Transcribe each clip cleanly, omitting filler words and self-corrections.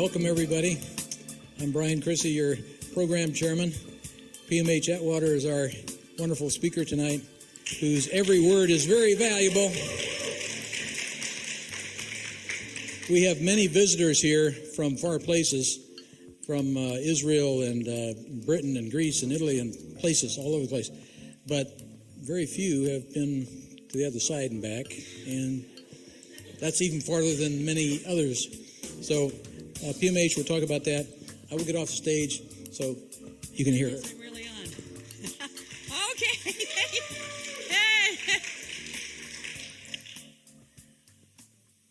Welcome, everybody. I'm Brian Chrissy, your program chairman. PMH Atwater is our wonderful speaker tonight, whose every word is very valuable. We have many visitors here from far places, from Israel and Britain and Greece and Italy and places all over the place. But very few have been to the other side and back, and that's even farther than many others. So PMH will talk about that. I will get off the stage so you can hear it. I'm really on. Okay.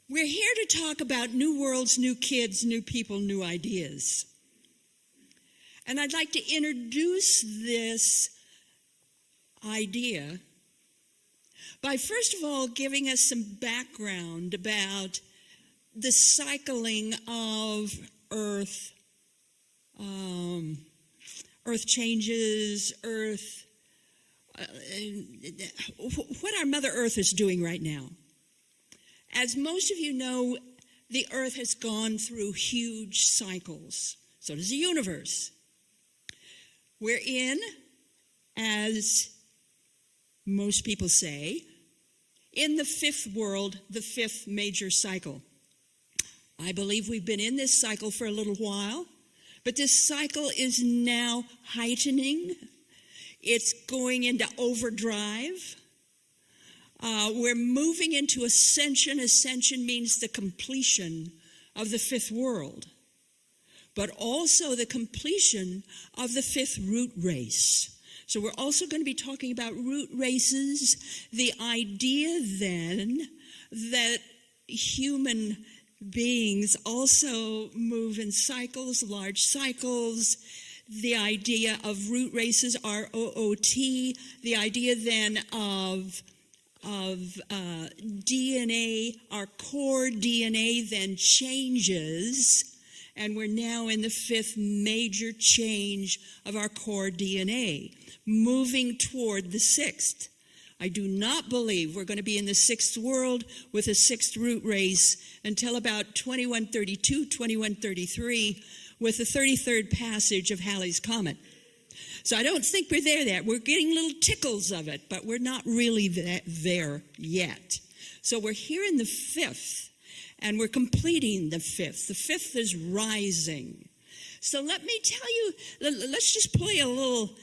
We're here to talk about new worlds, new kids, new people, new ideas. And I'd like to introduce this idea by first of all giving us some background about the cycling of Earth, Earth changes, what our Mother Earth is doing right now. As most of you know, the Earth has gone through huge cycles. So does the universe. We're in, as most people say, in the fifth world, the fifth major cycle. I believe we've been in this cycle for a little while, but this cycle is now heightening. It's going into overdrive. We're moving into ascension. Ascension means the completion of the fifth world, but also the completion of the fifth root race. So we're also going to be talking about root races, the idea then that human beings also move in cycles, large cycles, the idea of root races, R-O-O-T, the idea then of DNA, our core DNA then changes, and we're now in the fifth major change of our core DNA, moving toward the sixth. I do not believe we're going to be in the sixth world with a sixth root race until about 2132, 2133, with the 33rd passage of Halley's Comet. So I don't think we're there yet. We're getting little tickles of it, but we're not really there yet. So we're here in the fifth, and we're completing the fifth. The fifth is rising. So let me tell you, let's just play a little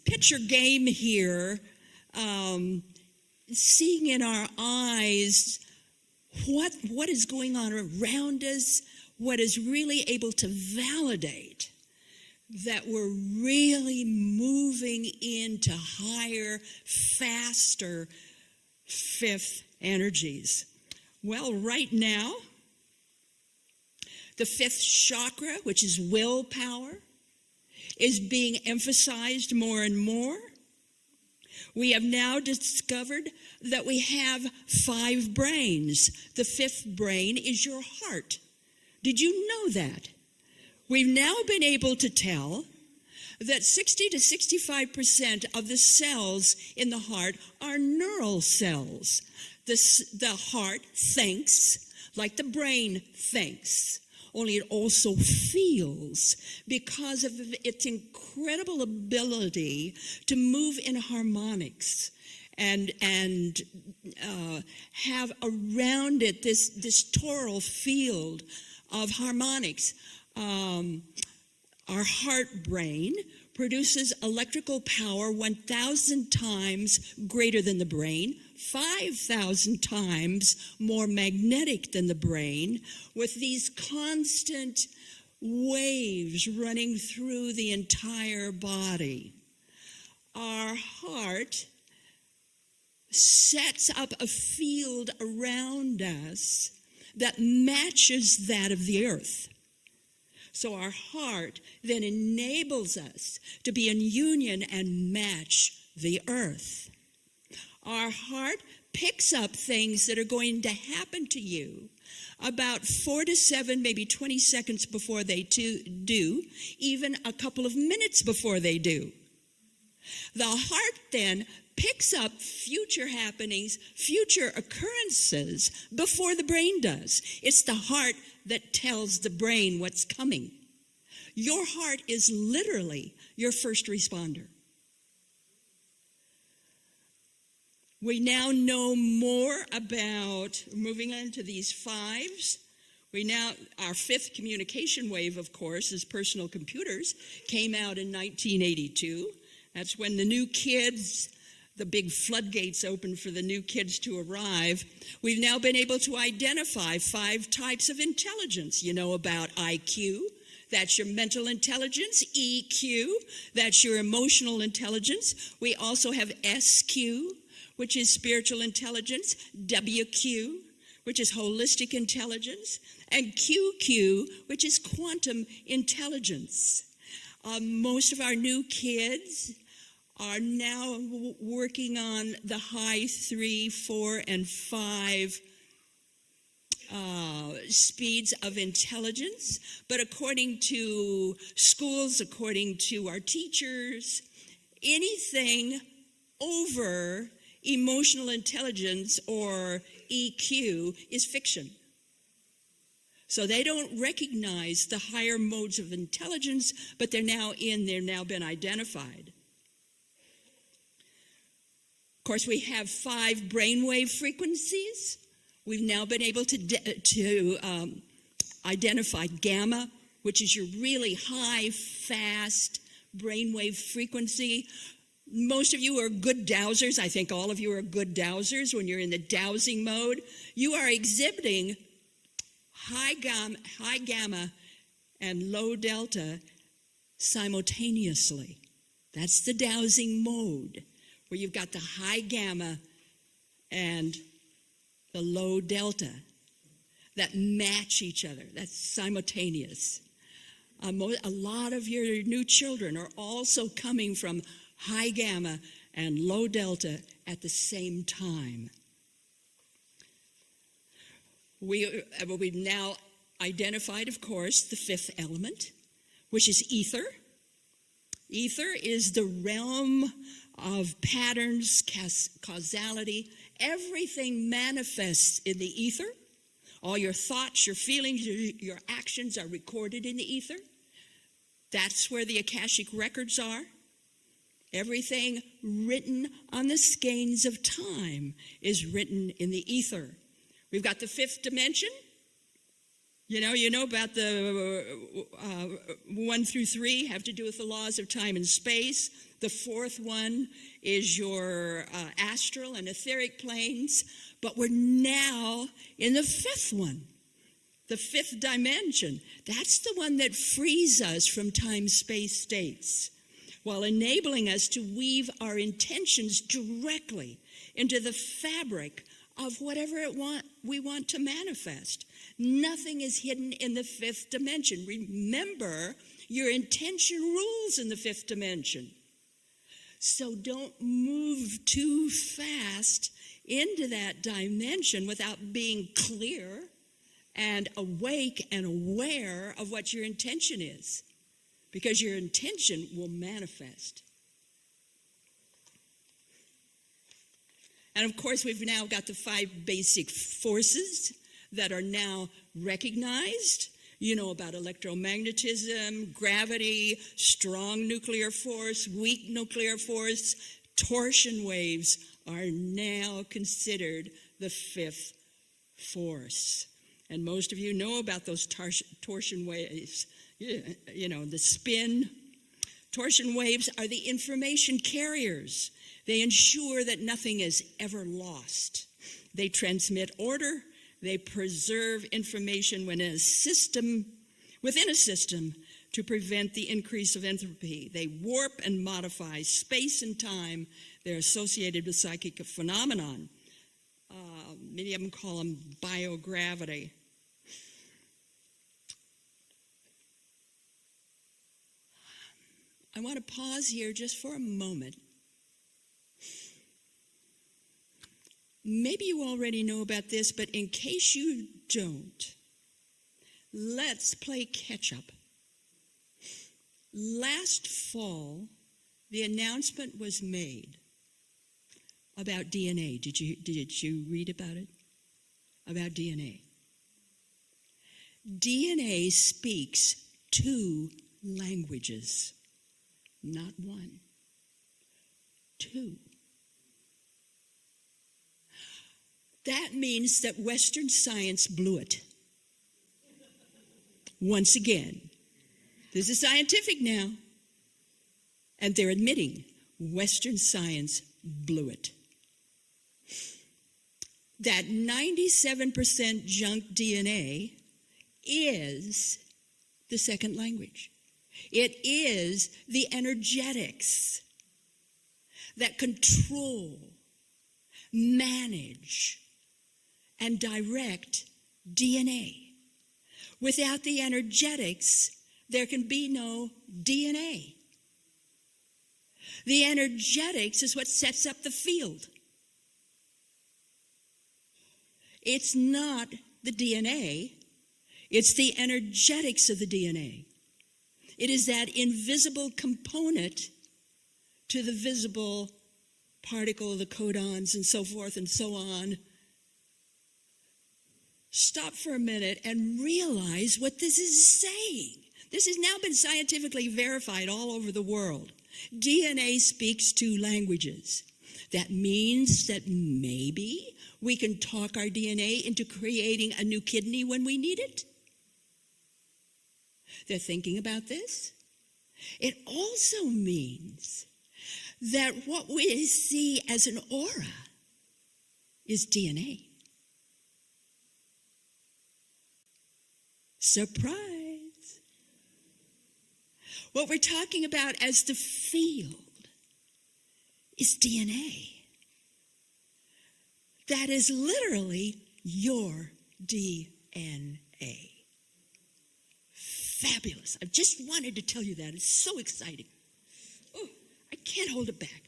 picture game here, seeing in our eyes what is going on around us, what is really able to validate that we're really moving into higher, faster fifth energies. Well, right now, the fifth chakra, which is willpower, is being emphasized more and more. We have now discovered that we have 5 brains. The fifth brain is your heart. Did you know that? We've now been able to tell that 60 to 65% of the cells in the heart are neural cells. The heart thinks like the brain thinks, only it also feels because of its incredible ability to move in harmonics and have around it this toral field of harmonics. Our heart brain produces electrical power 1,000 times greater than the brain, 5,000 times more magnetic than the brain, with these constant waves running through the entire body. Our heart sets up a field around us that matches that of the earth. So our heart then enables us to be in union and match the earth. Our heart picks up things that are going to happen to you about 4 to 7, maybe 20 seconds before they do, even a couple of minutes before they do. The heart then picks up future happenings, future occurrences before the brain does. It's the heart that tells the brain what's coming. Your heart is literally your first responder. We now know more about, moving on to these fives, our fifth communication wave, of course, is personal computers, came out in 1982. That's when the new kids, the big floodgates opened for the new kids to arrive. We've now been able to identify 5 types of intelligence. You know about IQ, that's your mental intelligence. EQ, that's your emotional intelligence. We also have SQ, which is spiritual intelligence. WQ, which is holistic intelligence. And QQ, which is quantum intelligence. Most of our new kids are now working on the high 3, 4, and 5 speeds of intelligence. But according to schools, according to our teachers, anything over emotional intelligence or EQ is fiction. So they don't recognize the higher modes of intelligence, but they're now been identified. Of course, we have 5 brainwave frequencies. We've now been able to identify gamma, which is your really high, fast brainwave frequency. Most of you are good dowsers. I think all of you are good dowsers. When you're in the dowsing mode, you are exhibiting high gamma and low delta simultaneously. That's the dowsing mode, where you've got the high gamma and the low delta that match each other. That's simultaneous. A lot of your new children are also coming from high gamma and low delta at the same time. We've now identified, of course, the 5th element, which is ether. Ether is the realm of patterns, causality. Everything manifests in the ether. All your thoughts, your feelings, your actions are recorded in the ether. That's where the Akashic records are. Everything written on the skeins of time is written in the ether. We've got the 5th dimension. You know about the 1 through 3 have to do with the laws of time and space. The 4th one is your astral and etheric planes. But we're now in the 5th one, the 5th dimension. That's the one that frees us from time-space states, while enabling us to weave our intentions directly into the fabric of whatever we want to manifest. Nothing is hidden in the 5th dimension. Remember, your intention rules in the 5th dimension. So don't move too fast into that dimension without being clear and awake and aware of what your intention is, because your intention will manifest. And of course, we've now got the 5 basic forces that are now recognized. You know about electromagnetism, gravity, strong nuclear force, weak nuclear force. Torsion waves are now considered the 5th force. And most of you know about those torsion waves. You know, the spin. Torsion waves are the information carriers. They ensure that nothing is ever lost. They transmit order. They preserve information within a system to prevent the increase of entropy. They warp and modify space and time. They're associated with psychic phenomenon. Many of them call them biogravity. I want to pause here just for a moment. Maybe you already know about this, but in case you don't, let's play catch up. Last fall, the announcement was made about DNA. Did you read about it? About DNA. DNA speaks 2 languages, not 1, 2. That means that Western science blew it. Once again, this is scientific now, and they're admitting Western science blew it. That 97% junk DNA is the second language. It is the energetics that control, manage, and direct DNA. Without the energetics, there can be no DNA. The energetics is what sets up the field. It's not the DNA, it's the energetics of the DNA. It is that invisible component to the visible particle, the codons, and so forth and so on. Stop for a minute and realize what this is saying. This has now been scientifically verified all over the world. DNA speaks 2 languages. That means that maybe we can talk our DNA into creating a new kidney when we need it. They're thinking about this. It also means that what we see as an aura is DNA. Surprise. What we're talking about as the field is DNA. That is literally your DNA. Fabulous. I just wanted to tell you that. It's so exciting. Oh, I can't hold it back.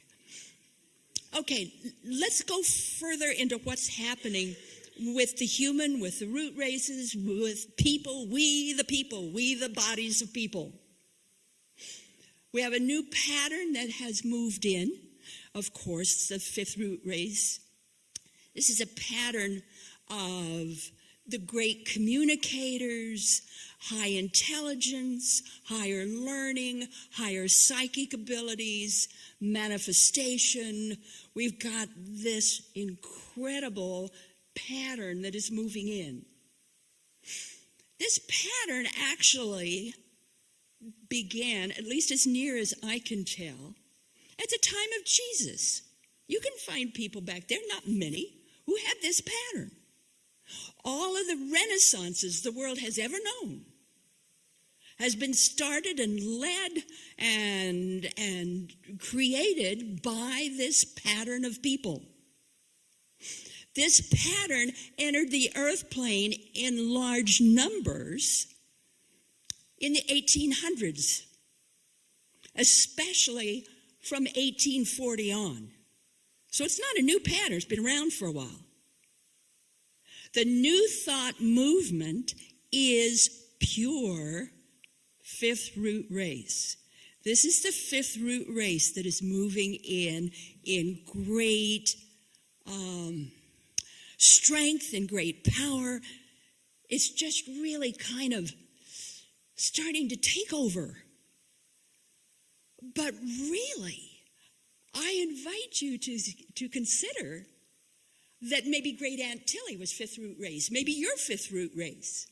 Okay, let's go further into what's happening with the human, with the root races, with people, we the bodies of people. We have a new pattern that has moved in. Of course, the 5th root race. This is a pattern of the great communicators, high intelligence, higher learning, higher psychic abilities, manifestation. We've got this incredible pattern that is moving in. This pattern actually began, at least as near as I can tell, at the time of Jesus. You can find people back there, not many, who had this pattern. All of the renaissances the world has ever known has been started and led and created by this pattern of people. This pattern entered the earth plane in large numbers in the 1800s, especially from 1840 on. So it's not a new pattern, it's been around for a while. The New Thought movement is pure 5th root race. This is the 5th root race that is moving in great strength and great power. It's just really kind of starting to take over. But really, I invite you to consider that maybe Great Aunt Tilly was 5th root race. Maybe you're 5th root race.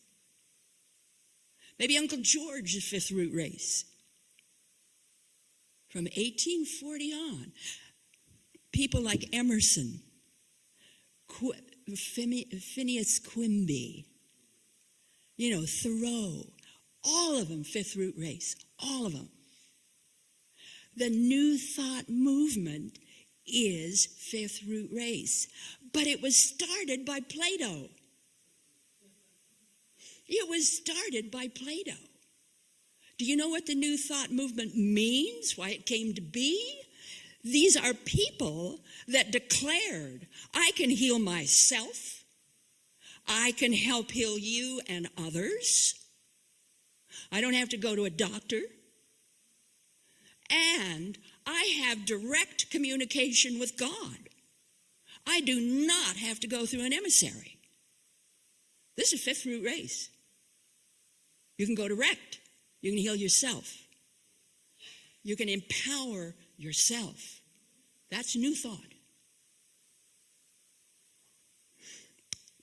Maybe Uncle George is 5th root race. From 1840 on, people like Emerson, Phineas Quimby, Thoreau, all of them 5th root race, all of them. The New Thought movement is 5th root race, but it was started by Plato. It was started by Plato. Do you know what the New Thought movement means? Why it came to be? These are people that declared, I can heal myself. I can help heal you and others. I don't have to go to a doctor. And I have direct communication with God. I do not have to go through an emissary. This is a fifth root race. You can go direct. You can heal yourself. You can empower yourself. That's new thought.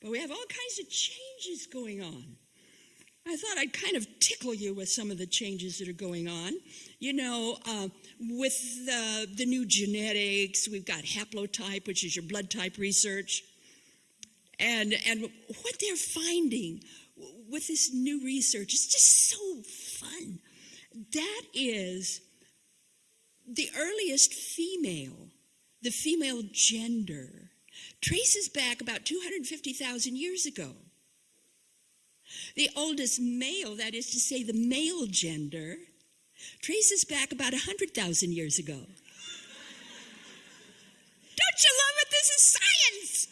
But we have all kinds of changes going on. I thought I'd kind of tickle you with some of the changes that are going on. You know, with the new genetics, we've got haplotype, which is your blood type research. And what they're finding with this new research is just so fun. That is the earliest female, the female gender, traces back about 250,000 years ago. The oldest male, that is to say the male gender, traces back about 100,000 years ago. Don't you love it? This is science.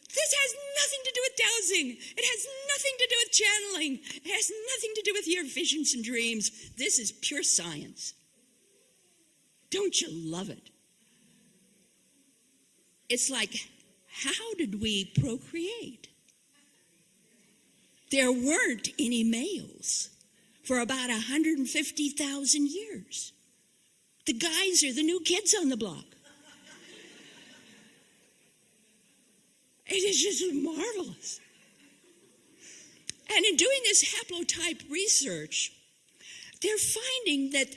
This has nothing to do with dowsing. It has nothing to do with channeling. It has nothing to do with your visions and dreams. This is pure science. Don't you love it? It's like, how did we procreate? There weren't any males for about 150,000 years. The guys are the new kids on the block. It is just marvelous. And in doing this haplotype research, they're finding that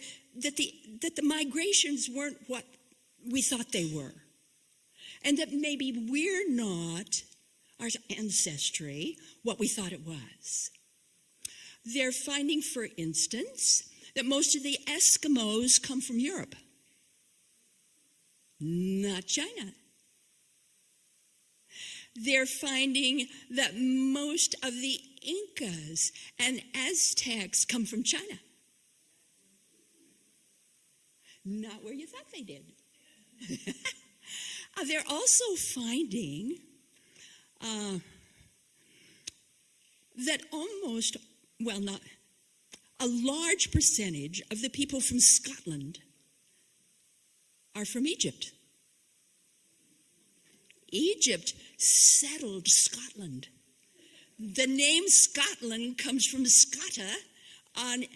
the migrations weren't what we thought they were. And that maybe we're not, our ancestry, what we thought it was. They're finding, for instance, that most of the Eskimos come from Europe, not China. They're finding that most of the Incas and Aztecs come from China. Not where you thought they did. They're also finding that almost, well, not a large percentage of the people from Scotland are from Egypt. Egypt settled Scotland. The name Scotland comes from Scata, an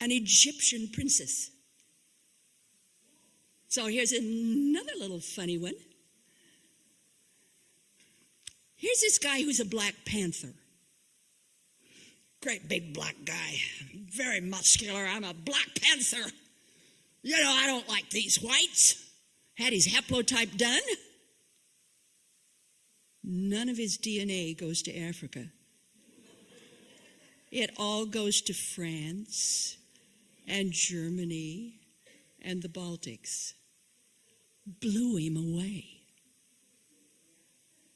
Egyptian princess. So here's another little funny one. Here's this guy who's a Black Panther. Great big black guy, very muscular. I'm a Black Panther. You know, I don't like these whites. Had his haplotype done. None of his DNA goes to Africa. It all goes to France and Germany and the Baltics. Blew him away.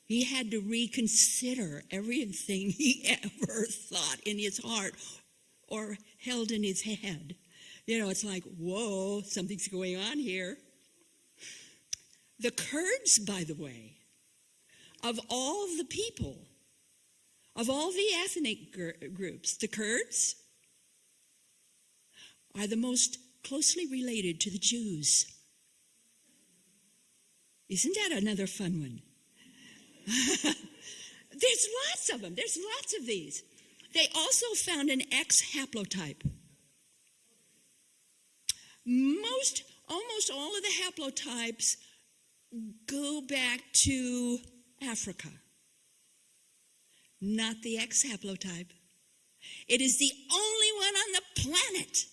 He had to reconsider everything he ever thought in his heart or held in his head. You know, it's like, whoa, something's going on here. The Kurds, by the way, of all the people, of all the ethnic groups, the Kurds are the most closely related to the Jews. Isn't that another fun one? There's lots of them. There's lots of these. They also found an X haplotype. Almost all of the haplotypes go back to Africa. Not the X haplotype. It is the only one on the planet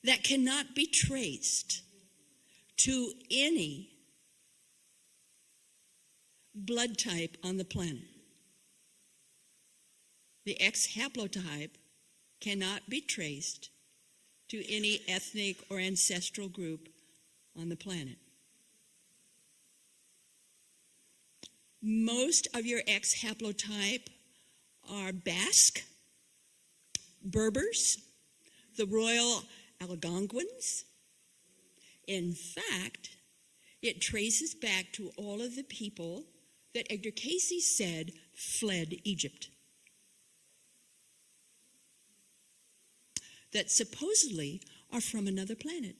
that cannot be traced to any blood type on the planet. The X haplotype cannot be traced to any ethnic or ancestral group on the planet. Most of your X haplotype are Basque, Berbers, the Royal Algonquins. In fact, it traces back to all of the people that Edgar Cayce said fled Egypt. That supposedly are from another planet.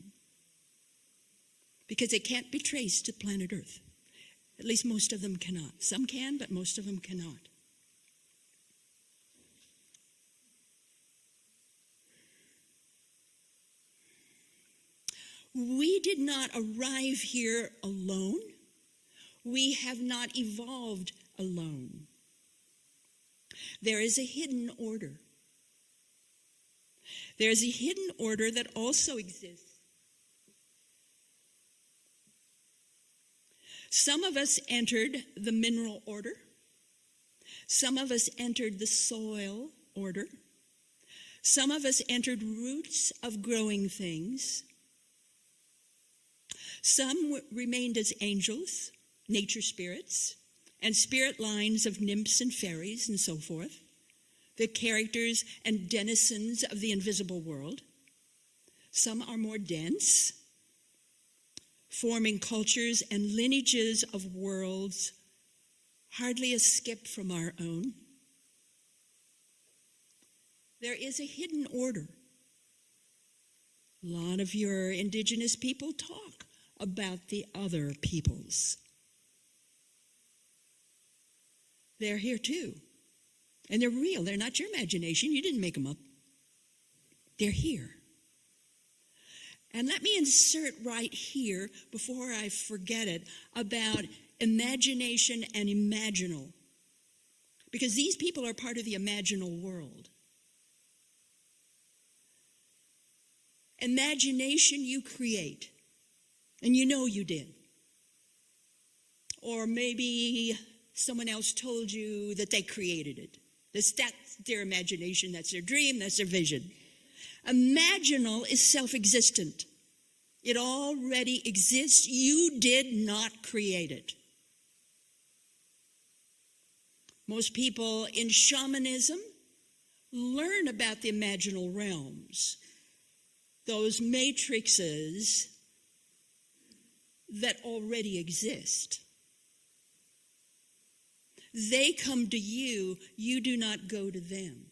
Because they can't be traced to planet Earth. At least most of them cannot. Some can, but most of them cannot. We did not arrive here alone. We have not evolved alone. There is a hidden order. There is a hidden order that also exists. Some of us entered the mineral order. Some of us entered the soil order. Some of us entered roots of growing things. Some remained as angels, nature spirits, and spirit lines of nymphs and fairies and so forth, the characters and denizens of the invisible world. Some are more dense, forming cultures and lineages of worlds hardly a skip from our own. There is a hidden order. A lot of your indigenous people talk about the other peoples. They're here too. And they're real. They're not your imagination. You didn't make them up. They're here. And let me insert right here, before I forget it, about imagination and imaginal. Because these people are part of the imaginal world. Imagination you create. And you know you did. Or maybe someone else told you that they created it. That's their imagination, that's their dream, that's their vision. Imaginal is self-existent. It already exists. You did not create it. Most people in shamanism learn about the imaginal realms, those matrices that already exist. They come to you, you do not go to them.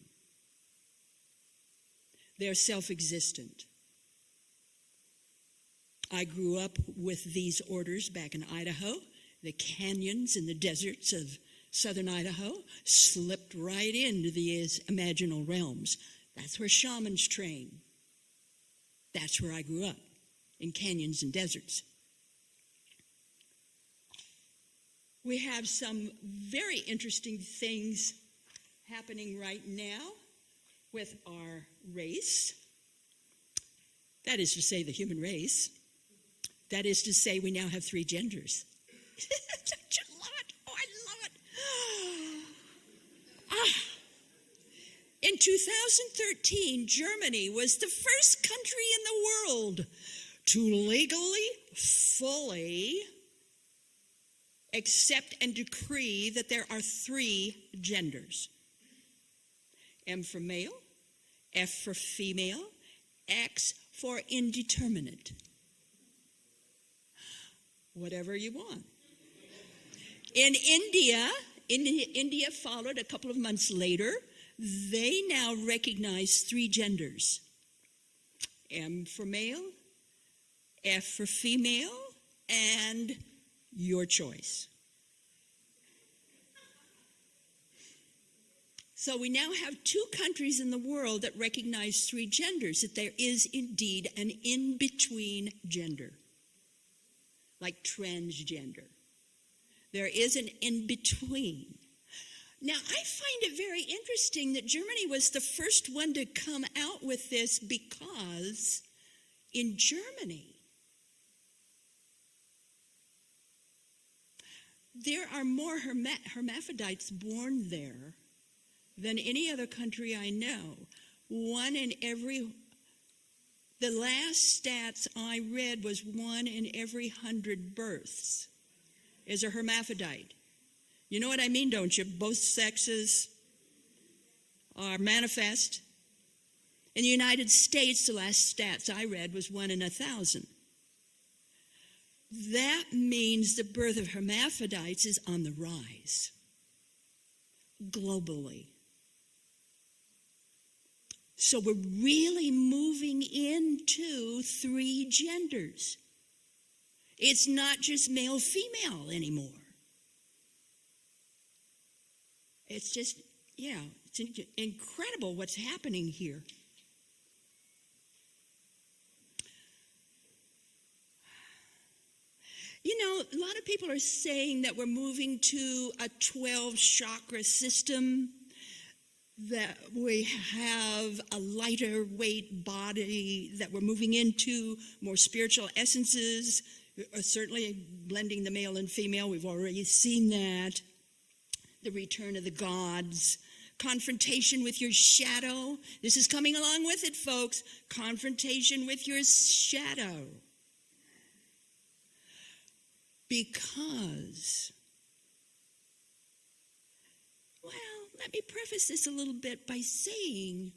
They're self-existent. I grew up with these orders back in Idaho, the canyons and the deserts of southern Idaho, slipped right into these imaginal realms. That's where shamans train. That's where I grew up, in canyons and deserts. We have some very interesting things happening right now with our race. That is to say, the human race. That is to say, we now have 3 genders. Don't you love it? Oh, I love it. In 2013, Germany was the first country in the world to legally, fully accept and decree that there are 3 genders. M for male, F for female, X for indeterminate. Whatever you want. In India followed a couple of months later. They now recognize 3 genders. M for male, F for female, and your choice. So we now have 2 countries in the world that recognize 3 genders, that there is indeed an in-between gender, like transgender. There is an in-between. Now, I find it very interesting that Germany was the first one to come out with this, because in Germany, there are more hermaphrodites born there than any other country I know. The last stats I read was 1 in every 100 births is a hermaphrodite. You know what I mean, don't you? Both sexes are manifest. In the United States, the last stats I read was 1 in 1,000. That means the birth of hermaphrodites is on the rise globally. So we're really moving into 3 genders. It's not just male-female anymore. It's just, it's incredible what's happening here. You know, a lot of people are saying that we're moving to a 12 chakra system, that we have a lighter weight body, that we're moving into more spiritual essences, certainly blending the male and female. We've already seen that. The return of the gods, confrontation with your shadow. This is coming along with it, folks. Confrontation with your shadow. Because, well, let me preface this a little bit by saying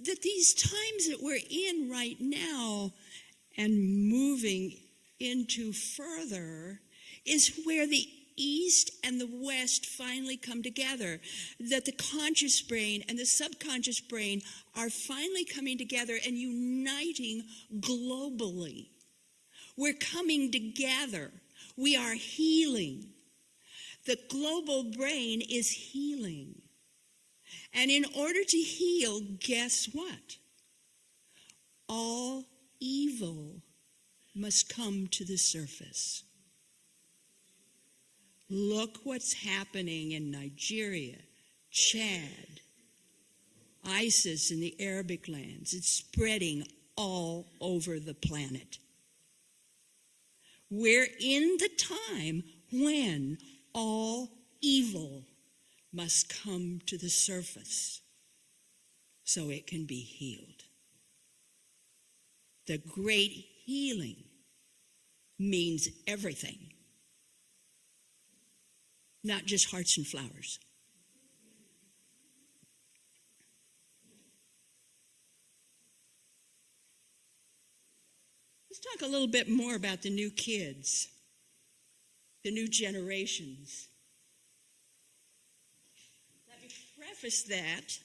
that these times that we're in right now and moving into further is where the East and the West finally come together, that the conscious brain and the subconscious brain are finally coming together and uniting globally. We're coming together. We are healing. The global brain is healing. And in order to heal, guess what? All evil must come to the surface. Look what's happening in Nigeria, Chad, ISIS in the Arabic lands. It's spreading all over the planet. We're in the time when all evil must come to the surface so it can be healed. The great healing means everything. Not just hearts and flowers. Let's talk a little bit more about the new kids, the new generations. Let me preface that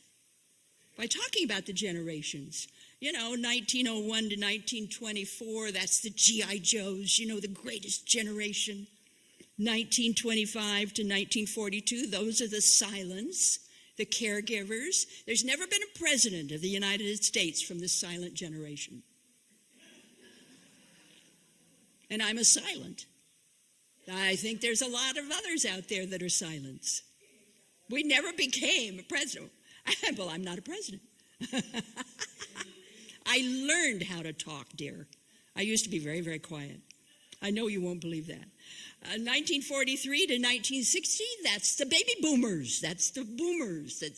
by talking about the generations. You know, 1901 to 1924, that's the G.I. Joes, you know, the greatest generation. 1925 to 1942, those are the silents, the caregivers. There's never been a president of the United States from the silent generation. And I'm a silent. I think there's a lot of others out there that are silents. We never became a president. Well, I'm not a president. I learned how to talk, dear. I used to be very, very quiet. I know you won't believe that. 1943 to 1960, that's the baby boomers. That's the boomers. That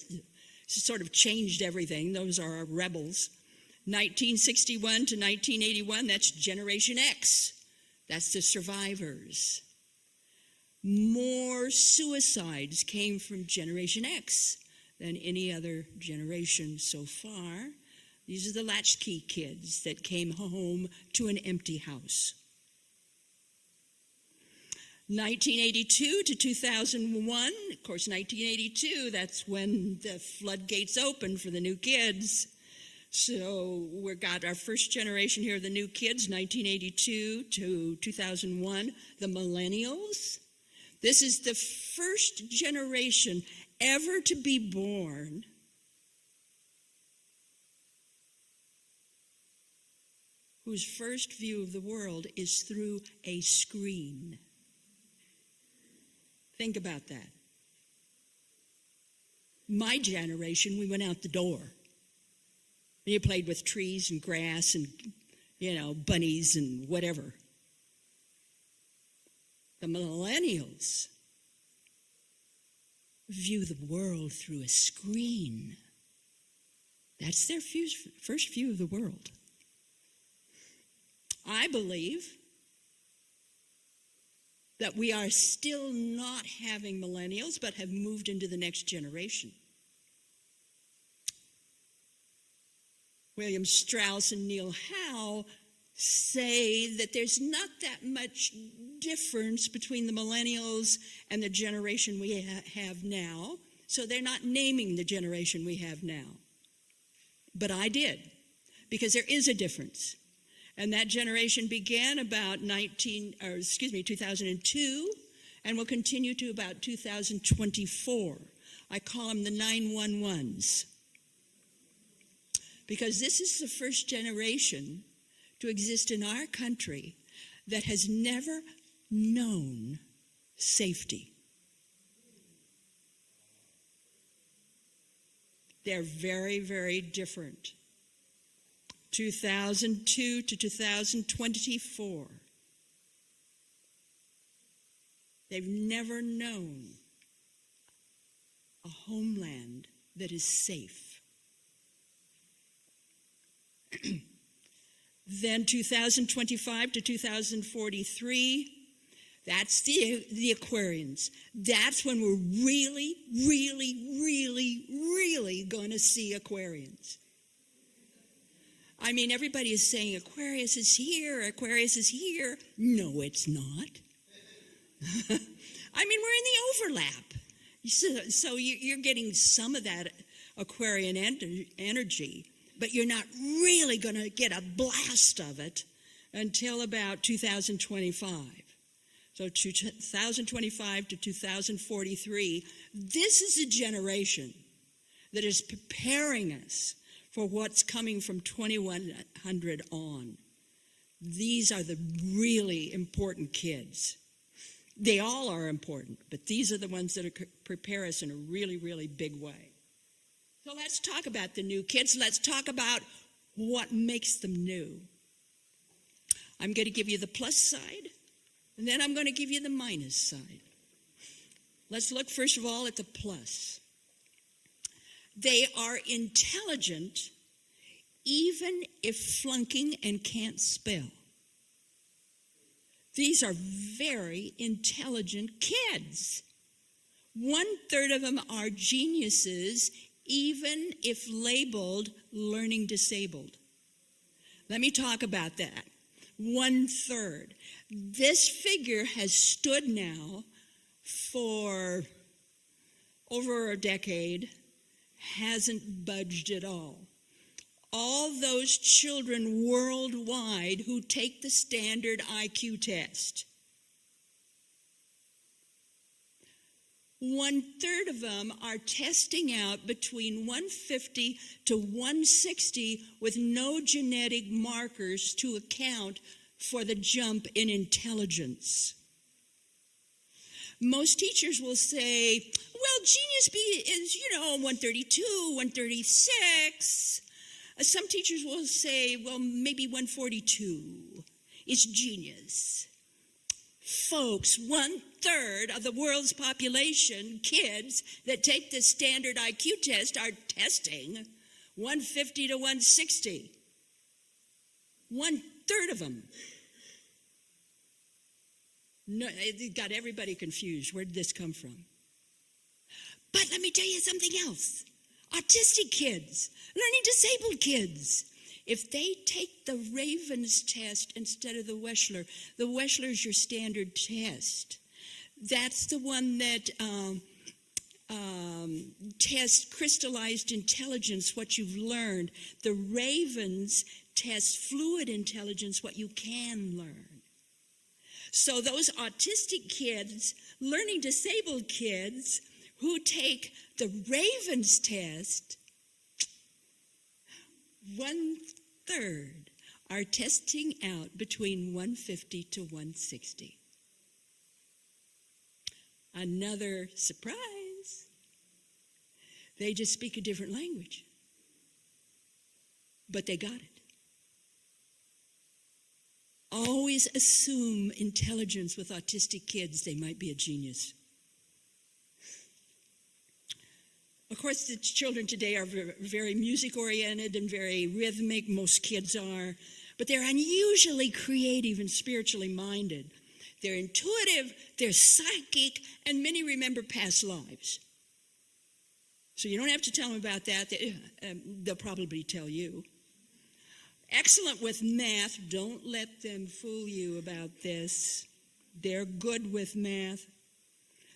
sort of changed everything. Those are our rebels. 1961 to 1981, that's Generation X. That's the survivors. More suicides came from Generation X than any other generation so far. These are the latchkey kids that came home to an empty house. 1982 to 2001, of course, 1982, that's when the floodgates opened for the new kids. So we got our first generation here, the new kids, 1982 to 2001, the millennials. This is the first generation ever to be born whose first view of the world is through a screen. Think about that. My generation, we went out the door. You played with trees and grass and, bunnies and whatever. The millennials view the world through a screen. That's their first view of the world. I believe that we are still not having millennials, but have moved into the next generation. William Strauss and Neil Howe say that there's not that much difference between the millennials and the generation we have now, so they're not naming the generation we have now. but I did, because there is a difference. And that generation began about 2002 and will continue to about 2024. I call them the 911s. Because this is the first generation to exist in our country that has never known safety. They're very, very different. 2002 to 2024. They've never known a homeland that is safe. Then 2025 to 2043, that's the Aquarians. That's when we're really, really, really, really going to see Aquarians. I mean, everybody is saying Aquarius is here, Aquarius is here. No, it's not. I mean, we're in the overlap. So you're getting some of that Aquarian energy, but you're not really going to get a blast of it until about 2025. So 2025 to 2043, this is a generation that is preparing us for what's coming from 2100 on. These are the really important kids. They all are important, but these are the ones that prepare us in a really, really big way. So let's talk about the new kids. Let's talk about what makes them new. I'm going to give you the plus side, and then I'm going to give you the minus side. Let's look first of all at the plus. They are intelligent even if flunking and can't spell. These are very intelligent kids. 1/3 of them are geniuses, even if labeled learning disabled. Let me talk about that. 1/3. This figure has stood now for over a decade, hasn't budged at all. All those children worldwide who take the standard IQ test, 1/3 of them are testing out between 150 to 160 with no genetic markers to account for the jump in intelligence. Most teachers will say, well, genius is, 132, 136. Some teachers will say, well, maybe 142 is genius. Folks, 1/3 of the world's population, kids that take the standard IQ test, are testing 150 to 160. 1/3 of them. No, it got everybody confused. Where did this come from? But let me tell you something else. Autistic kids, learning disabled kids, if they take the Raven's test instead of the Wechsler is your standard test. That's the one that tests crystallized intelligence, what you've learned. The Ravens test fluid intelligence, what you can learn. So those autistic kids, learning disabled kids who take the Ravens test, 1/3 are testing out between 150 to 160. Another surprise. They just speak a different language. But they got it. Always assume intelligence with autistic kids. They might be a genius. Of course, the children today are very music-oriented and very rhythmic. Most kids are. But they're unusually creative and spiritually minded. They're intuitive, they're psychic, and many remember past lives. So you don't have to tell them about that. They'll probably tell you. Excellent with math. Don't let them fool you about this. They're good with math.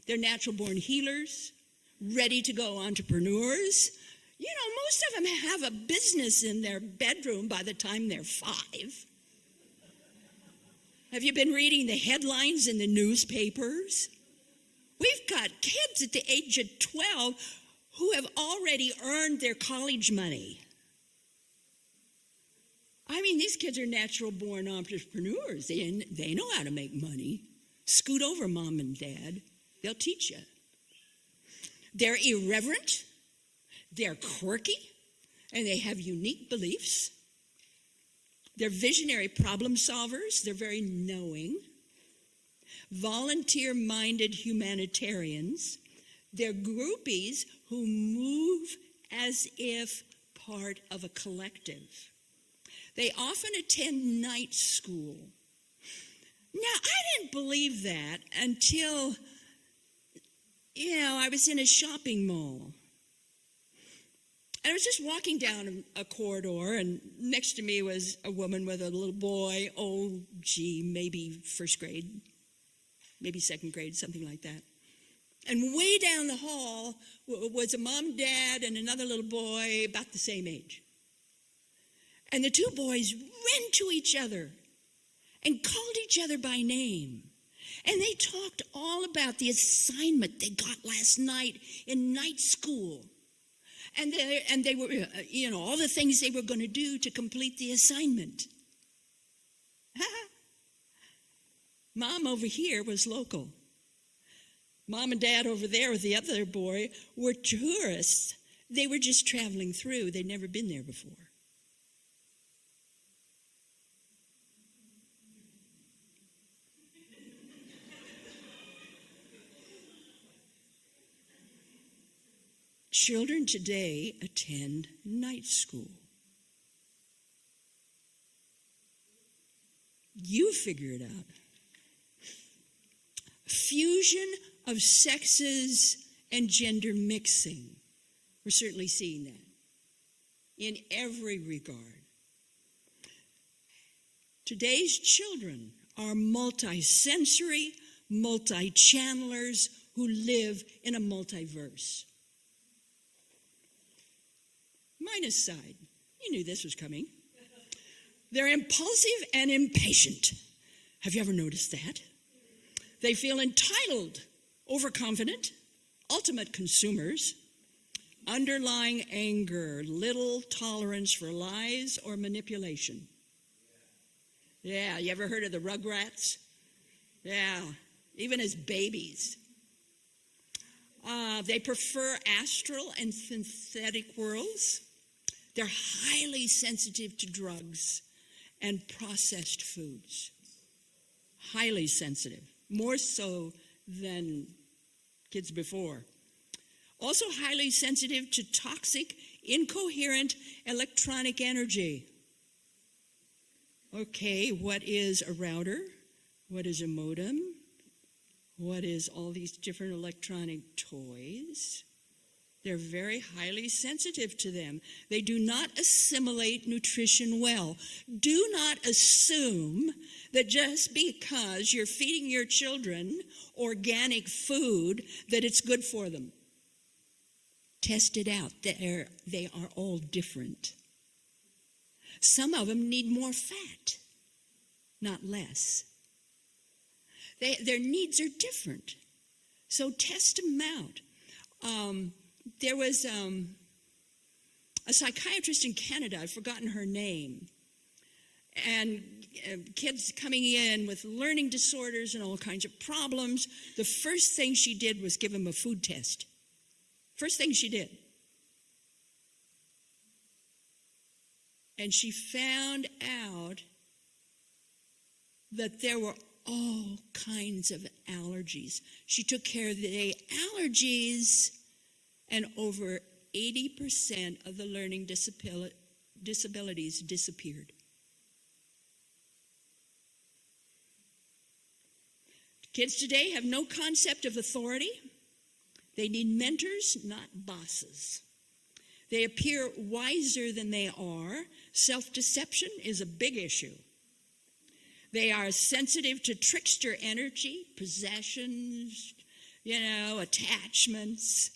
They're natural-born healers, ready-to-go entrepreneurs. You know, most of them have a business in their bedroom by the time they're 5. Have you been reading the headlines in the newspapers? We've got kids at the age of 12 who have already earned their college money. I mean, these kids are natural-born entrepreneurs. They know how to make money. Scoot over, mom and dad. They'll teach you. They're irreverent. They're quirky. And they have unique beliefs. They're visionary problem solvers. They're very knowing. Volunteer-minded humanitarians. They're groupies who move as if part of a collective. They often attend night school. Now, I didn't believe that until, I was in a shopping mall. And I was just walking down a corridor, and next to me was a woman with a little boy, maybe first grade, maybe second grade, something like that. And way down the hall was a mom, dad, and another little boy about the same age. And the two boys ran to each other and called each other by name. And they talked all about the assignment they got last night in night school. And they were, all the things they were going to do to complete the assignment. Mom over here was local. Mom and dad over there with the other boy were tourists. They were just traveling through. They'd never been there before. Children today attend night school. You figure it out. Fusion of sexes and gender mixing. We're certainly seeing that in every regard. Today's children are multi-sensory, multi-channelers who live in a multiverse. Minus side. You knew this was coming. They're impulsive and impatient. Have you ever noticed that? They feel entitled, overconfident, ultimate consumers, underlying anger, little tolerance for lies or manipulation. Yeah, you ever heard of the Rugrats? Yeah, even as babies. They prefer astral and synthetic worlds. They're highly sensitive to drugs and processed foods. Highly sensitive, more so than kids before. Also highly sensitive to toxic, incoherent electronic energy. Okay, what is a router? What is a modem? What is all these different electronic toys? They're very highly sensitive to them. They do not assimilate nutrition well. Do not assume that just because you're feeding your children organic food that it's good for them. Test it out. They are all different. Some of them need more fat, not less. Their needs are different. So test them out. There was a psychiatrist in Canada, I've forgotten her name, and kids coming in with learning disorders and all kinds of problems. The first thing she did was give them a food test. First thing she did. And she found out that there were all kinds of allergies. She took care of the allergies, and over 80% of the learning disabilities disappeared. Kids today have no concept of authority. They need mentors, not bosses. They appear wiser than they are. Self-deception is a big issue. They are sensitive to trickster energy, possessions, attachments.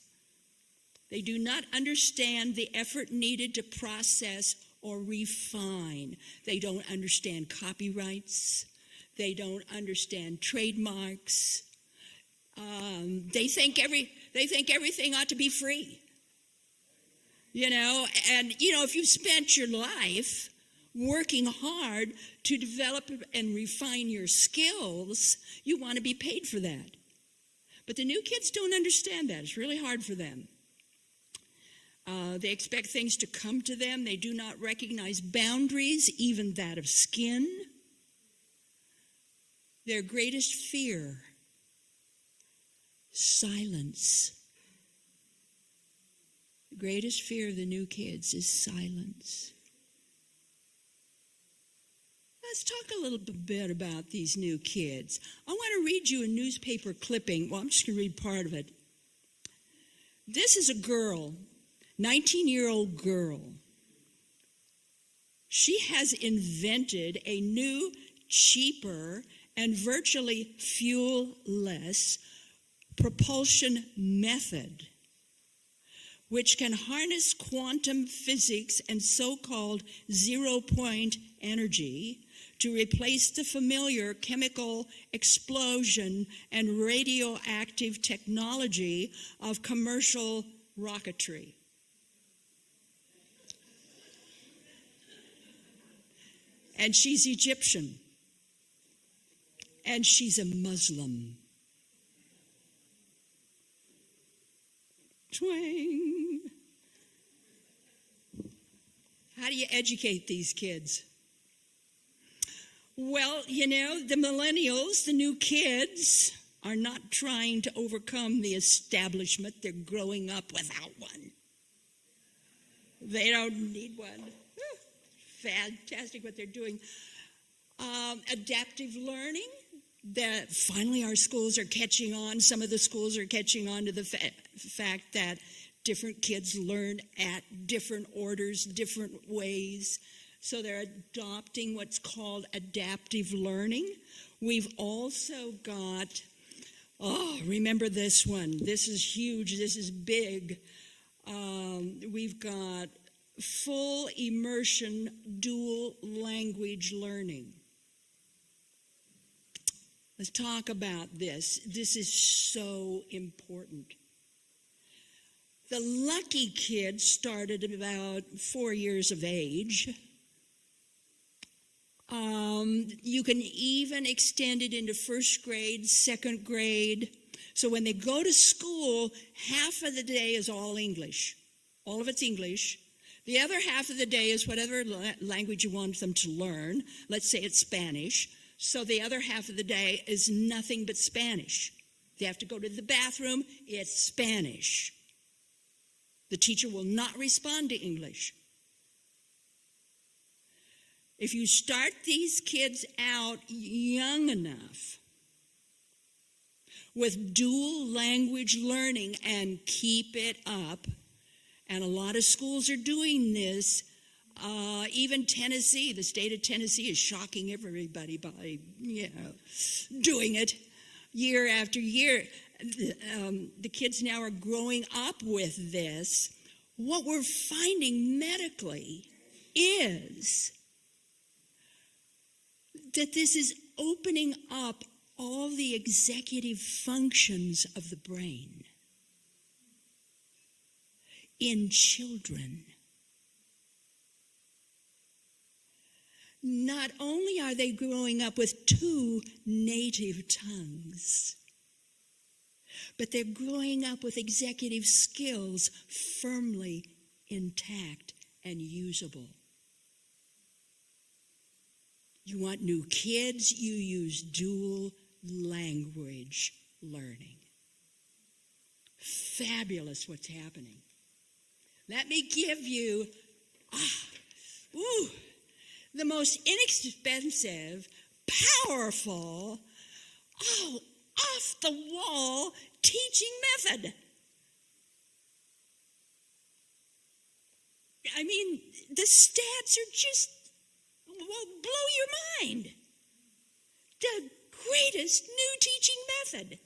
They do not understand the effort needed to process or refine. They don't understand copyrights. They don't understand trademarks. They think everything ought to be free. And if you've spent your life working hard to develop and refine your skills, you want to be paid for that. But the new kids don't understand that. It's really hard for them. They expect things to come to them. They do not recognize boundaries, even that of skin. Their greatest fear, silence. The greatest fear of the new kids is silence. Let's talk a little bit about these new kids. I want to read you a newspaper clipping. Well, I'm just going to read part of it. This is a girl, 19-year-old girl. She has invented a new, cheaper, and virtually fuel-less propulsion method, which can harness quantum physics and so-called zero-point energy to replace the familiar chemical explosion and radioactive technology of commercial rocketry. And she's Egyptian. And she's a Muslim. Twang. How do you educate these kids? Well, the millennials, the new kids, are not trying to overcome the establishment. They're growing up without one. They don't need one. Fantastic what they're doing. Adaptive learning, that finally our schools are catching on. Some of the schools are catching on to the fact that different kids learn at different orders, different ways. So they're adopting what's called adaptive learning. We've also got, remember this one. This is huge. This is big. We've got full immersion dual language learning. Let's talk about this. This is so important. The lucky kids started at about 4 years of age. You can even extend it into first grade, second grade. So when they go to school, half of the day is all English. All of it's English. The other half of the day is whatever language you want them to learn. Let's say it's Spanish. So the other half of the day is nothing but Spanish. They have to go to the bathroom, it's Spanish. The teacher will not respond to English. If you start these kids out young enough with dual language learning and keep it up, and a lot of schools are doing this, even Tennessee, the state of Tennessee is shocking everybody by, doing it year after year. The kids now are growing up with this. What we're finding medically is that this is opening up all the executive functions of the brain in children. Not only are they growing up with 2 native tongues, but they're growing up with executive skills firmly intact and usable. You want new kids, you use dual language learning. Fabulous what's happening. Let me give you the most inexpensive, powerful, off-the-wall teaching method. I mean, the stats are just, will blow your mind. The greatest new teaching method.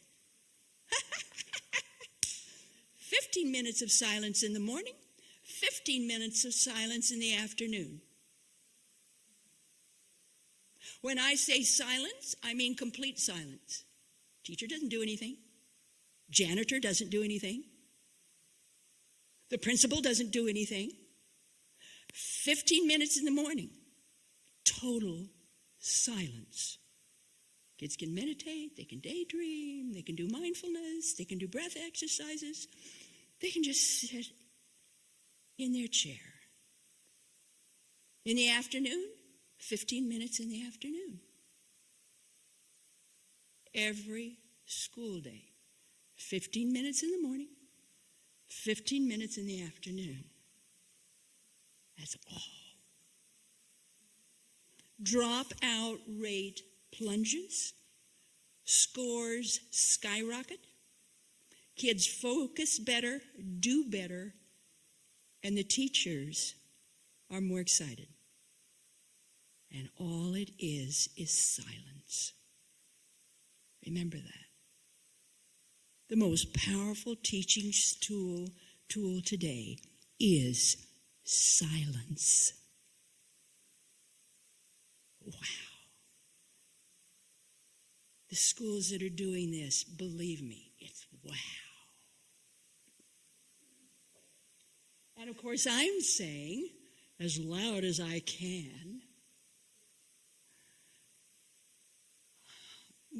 15 minutes of silence in the morning, 15 minutes of silence in the afternoon. When I say silence, I mean complete silence. Teacher doesn't do anything. Janitor doesn't do anything. The principal doesn't do anything. 15 minutes in the morning, total silence. Kids can meditate, they can daydream, they can do mindfulness, they can do breath exercises. They can just sit in their chair. In the afternoon, 15 minutes in the afternoon. Every school day, 15 minutes in the morning, 15 minutes in the afternoon. That's all. Dropout rate plunges. Scores skyrocket. Kids focus better, do better, and the teachers are more excited. And all it is silence. Remember that. The most powerful teaching tool today is silence. Wow. The schools that are doing this, believe me, it's wow. And of course, I'm saying, as loud as I can,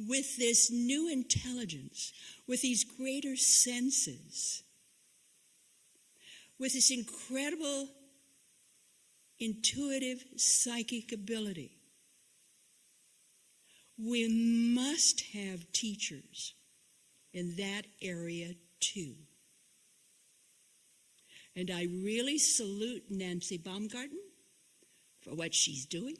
with this new intelligence, with these greater senses, with this incredible intuitive psychic ability, we must have teachers in that area too. And I really salute Nancy Baumgarten for what she's doing.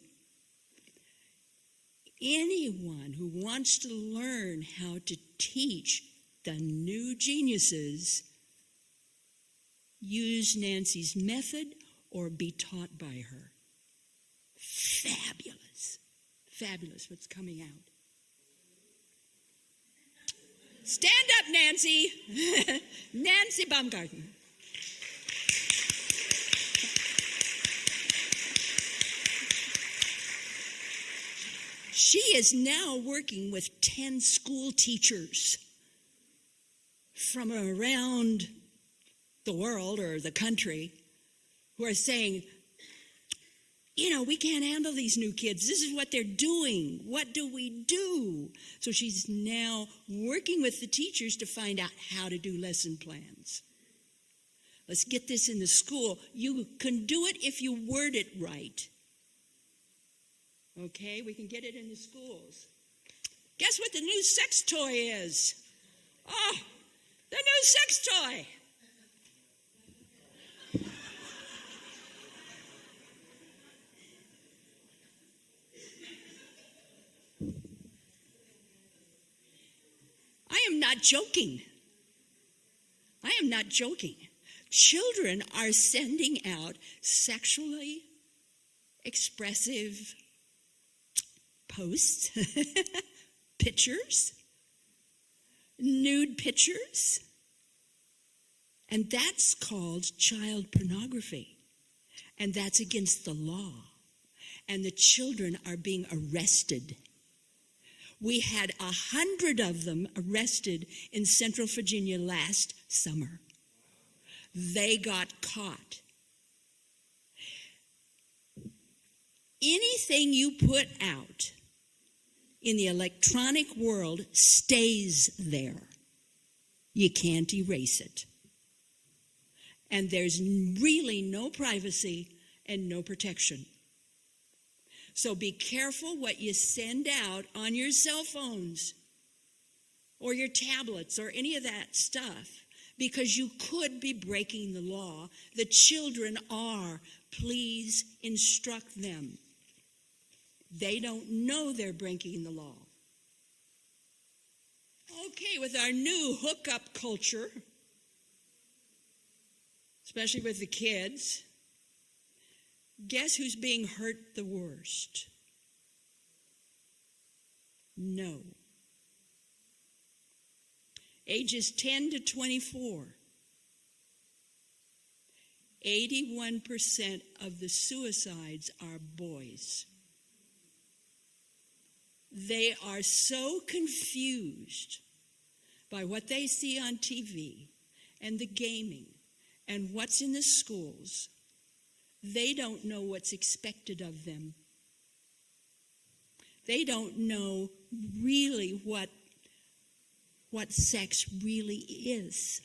Anyone who wants to learn how to teach the new geniuses, use Nancy's method or be taught by her. Fabulous. Fabulous what's coming out. Stand up, Nancy. Nancy Baumgarten. She is now working with 10 school teachers from around the world or the country who are saying, we can't handle these new kids. This is what they're doing. What do we do? So she's now working with the teachers to find out how to do lesson plans. Let's get this in the school. You can do it if you word it right. Okay, we can get it in the schools. Guess what the new sex toy is? Oh, the new sex toy. I am not joking. I am not joking. Children are sending out sexually expressive posts, pictures, nude pictures, and that's called child pornography, and that's against the law, and the children are being arrested. We had 100 of them arrested in Central Virginia last summer. They got caught. Anything you put out in the electronic world stays there. You can't erase it. And there's really no privacy and no protection. So be careful what you send out on your cell phones or your tablets or any of that stuff, because you could be breaking the law. The children are. Please instruct them. They don't know they're breaking the law. Okay, with our new hookup culture, especially with the kids, guess who's being hurt the worst? No. Ages 10 to 24. 81% of the suicides are boys. They are so confused by what they see on TV and the gaming and what's in the schools. They don't know what's expected of them. They don't know really what sex really is.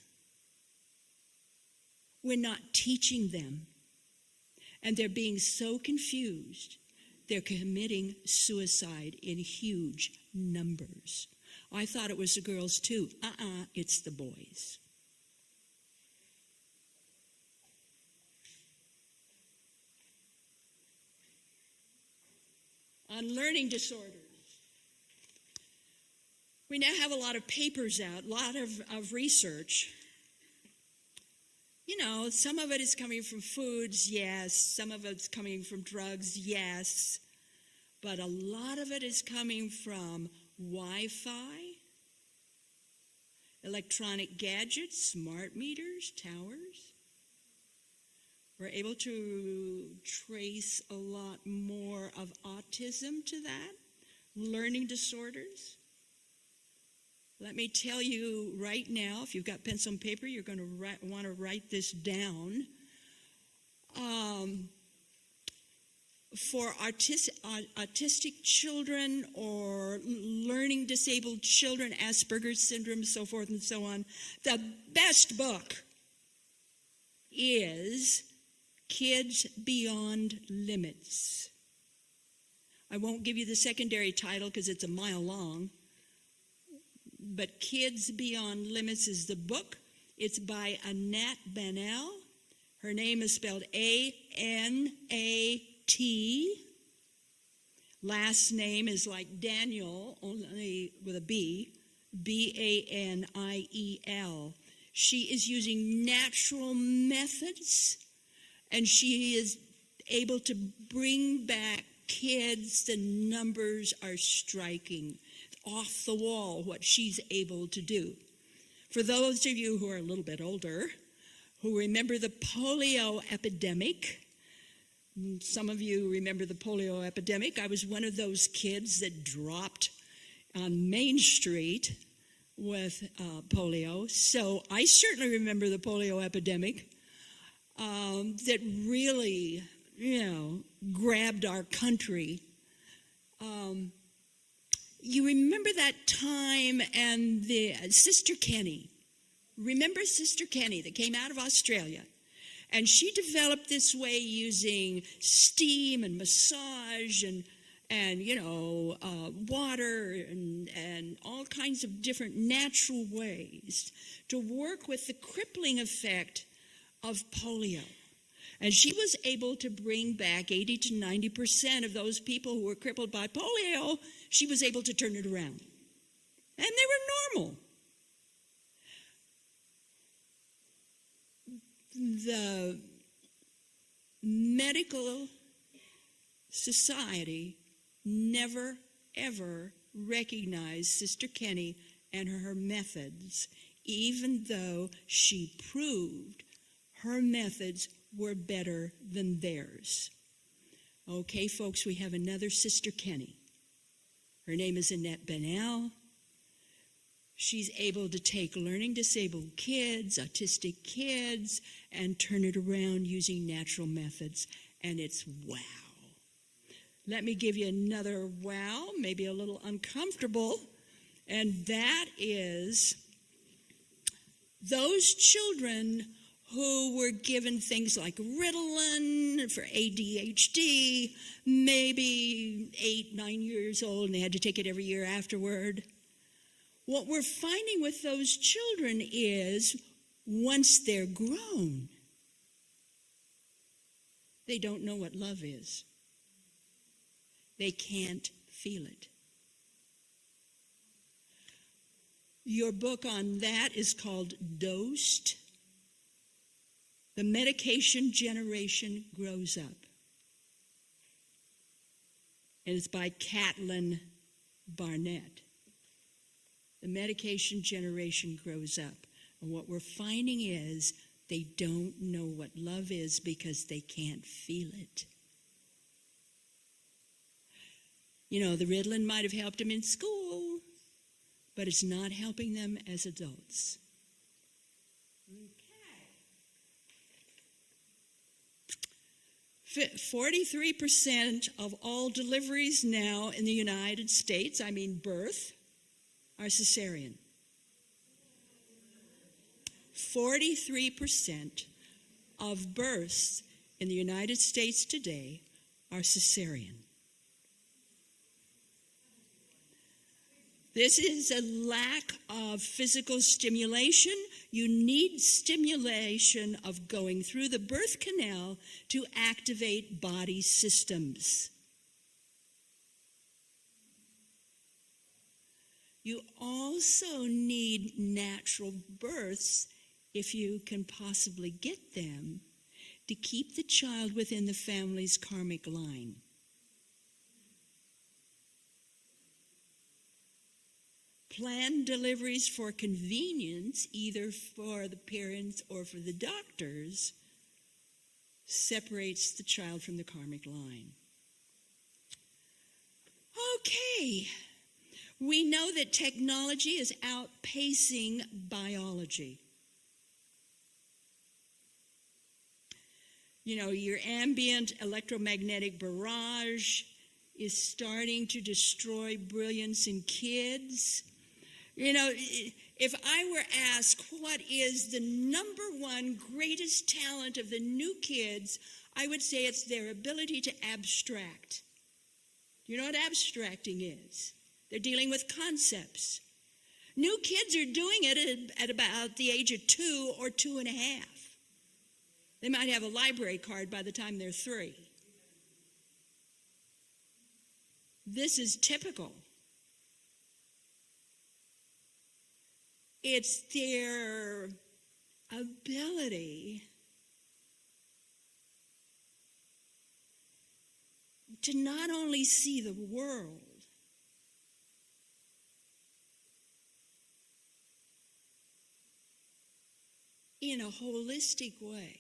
We're not teaching them. And they're being so confused, they're committing suicide in huge numbers. I thought it was the girls too. It's the boys. On learning disorders. We now have a lot of papers out, a lot of research. You know, some of it is coming from foods, yes. Some of it's coming from drugs, yes. But a lot of it is coming from Wi-Fi, electronic gadgets, smart meters, towers. We're able to trace a lot more of autism to that, learning disorders. Let me tell you right now, if you've got pencil and paper, you're going to want to write this down. For autistic children or learning disabled children, Asperger's syndrome, so forth and so on, the best book is Kids Beyond Limits. I won't give you the secondary title because it's a mile long, but Kids Beyond Limits is the book. It's by Annette Bennell. Her name is spelled A-N-A-T. Last name is like Daniel, only with a B, B-A-N-I-E-L. She is using natural methods, and she is able to bring back kids. The numbers are striking. Off the wall what she's able to do. For those of you who are a little bit older, who remember the polio epidemic, some of you remember the polio epidemic. I was one of those kids that dropped on Main Street with polio. So I certainly remember the polio epidemic that really, grabbed our country. You remember that time and the Sister Kenny. Remember Sister Kenny that came out of Australia? And she developed this way using steam and massage and water and all kinds of different natural ways to work with the crippling effect of polio. And she was able to bring back 80 to 90% of those people who were crippled by polio. She was able to turn it around. And they were normal. The medical society never, ever recognized Sister Kenny and her methods, even though she proved her methods were better than theirs. Okay, folks, we have another Sister Kenny. Her name is Annette Bennell. She's able to take learning disabled kids, autistic kids, and turn it around using natural methods. And it's wow. Let me give you another wow, maybe a little uncomfortable. And that is those children who were given things like Ritalin for ADHD, maybe 8, 9 years old, and they had to take it every year afterward. What we're finding with those children is once they're grown, they don't know what love is. They can't feel it. Your book on that is called Dosed. The Medication Generation Grows Up. And it's by Caitlin Barnett. The medication generation grows up. And what we're finding is They don't know what love is because they can't feel it. You know, the Ritalin might have helped them in school, but it's not helping them as adults. 43% of all deliveries now in the United States, I mean birth, are cesarean. 43% of births in the United States today are cesarean. This is a lack of physical stimulation. You need stimulation of going through the birth canal to activate body systems. You also need natural births, if you can possibly get them, to keep the child within the family's karmic line. Planned deliveries for convenience, either for the parents or for the doctors, separates the child from the karmic line. Okay, we know that technology is outpacing biology. You know, your ambient electromagnetic barrage is starting to destroy brilliance in kids. You know, if I were asked what is the number one greatest talent of the new kids, I would say it's their ability to abstract. You know what abstracting is? They're dealing with concepts. New kids are doing it at about the age of 2 or 2.5. They might have a library card by the time they're 3. This is typical. It's their ability to not only see the world, in a holistic way.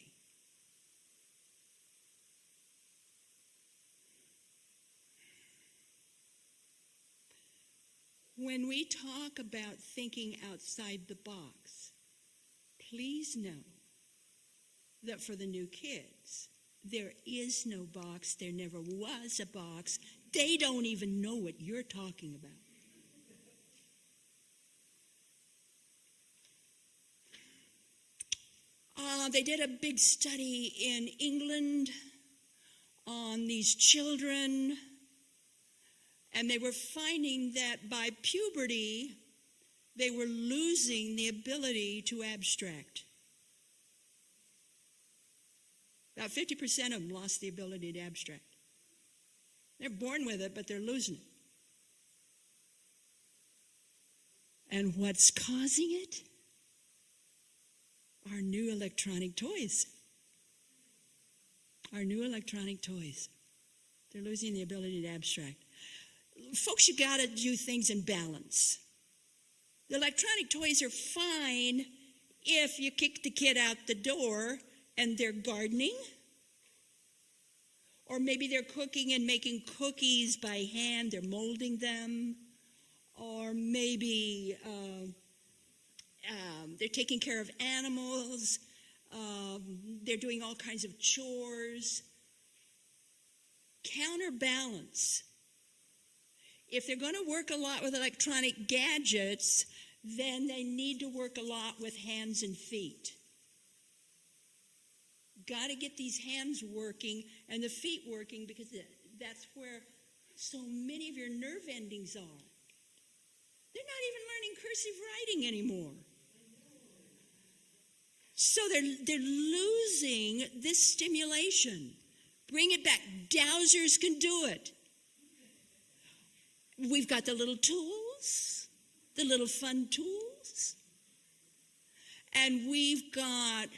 When we talk about thinking outside the box, please know that for the new kids, there is no box. There never was a box. They don't even know what you're talking about. They did a big study in England on these children, and they were finding that by puberty, they were losing the ability to abstract. About 50% of them lost the ability to abstract. They're born with it, but they're losing it. And what's causing it? Our new electronic toys. Our new electronic toys. They're losing the ability to abstract. Folks, you got to do things in balance. The electronic toys are fine if you kick the kid out the door and they're gardening, or maybe they're cooking and making cookies by hand, they're molding them, or maybe they're taking care of animals, they're doing all kinds of chores. Counterbalance. If they're going to work a lot with electronic gadgets, then they need to work a lot with hands and feet. Got to get these hands working and the feet working, because that's where so many of your nerve endings are. They're not even learning cursive writing anymore. So they're losing this stimulation. Bring it back. Dowsers can do it. We've got the little tools, the little fun tools, and we've got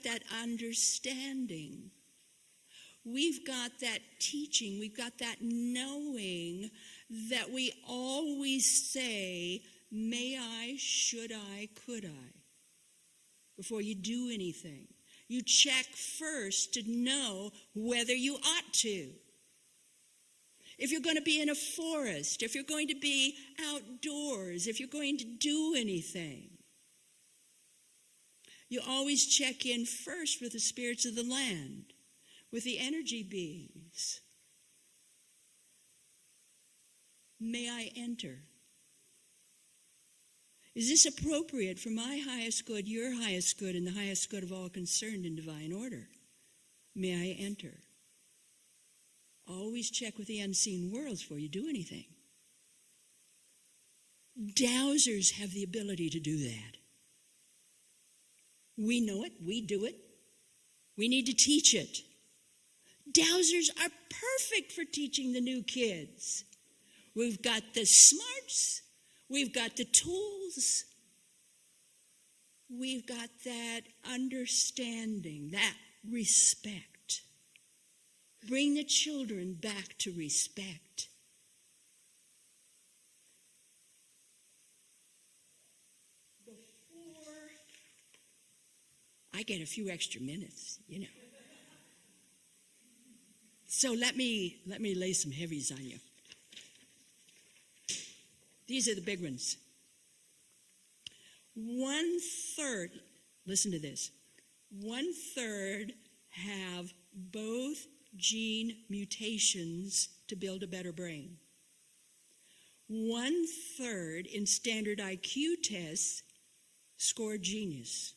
that understanding. We've got that teaching. We've got that knowing that we always say, may I, should I, could I. before you do anything. You check first to know whether you ought to. If you're going to be in a forest, if you're going to be outdoors, if you're going to do anything, you always check in first with the spirits of the land, with the energy beings. May I enter? Is this appropriate for my highest good, your highest good, and the highest good of all concerned in divine order? May I enter? Always check with the unseen worlds before you do anything. Dowsers have the ability to do that. We know it. We do it. We need to teach it. Dowsers are perfect for teaching the new kids. We've got the smarts. We've got the tools. We've got that understanding, that respect. Bring the children back to respect. Before I get a few extra minutes, you know. So let me lay some heavies on you. These are the big ones. 1/3, listen to this, 1/3 have both gene mutations to build a better brain. 1/3 in standard IQ tests score genius.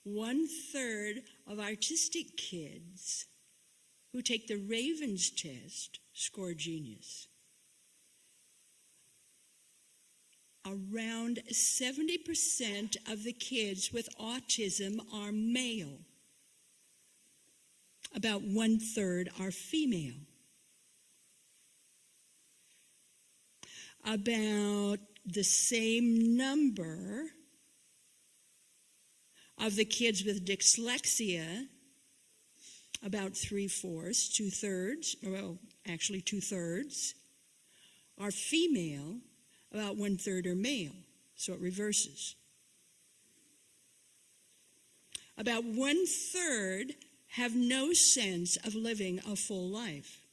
1/3 of artistic kids who take the Ravens test score genius. Around 70% of the kids with autism are male. About 1/3 are female. About the same number of the kids with dyslexia, about 3/4, 2/3, well, actually 2/3, are female. About 1/3 are male, so it reverses. About 1/3 have no sense of living a full life.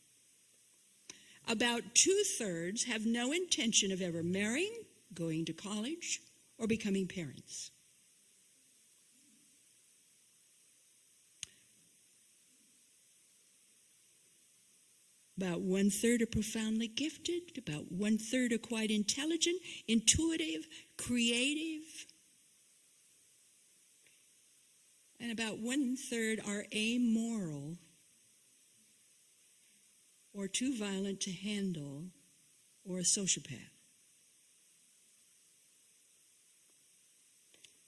About 2/3 have no intention of ever marrying, going to college, or becoming parents. About 1/3 are profoundly gifted. About 1/3 are quite intelligent, intuitive, creative. And about 1/3 are amoral or too violent to handle or a sociopath.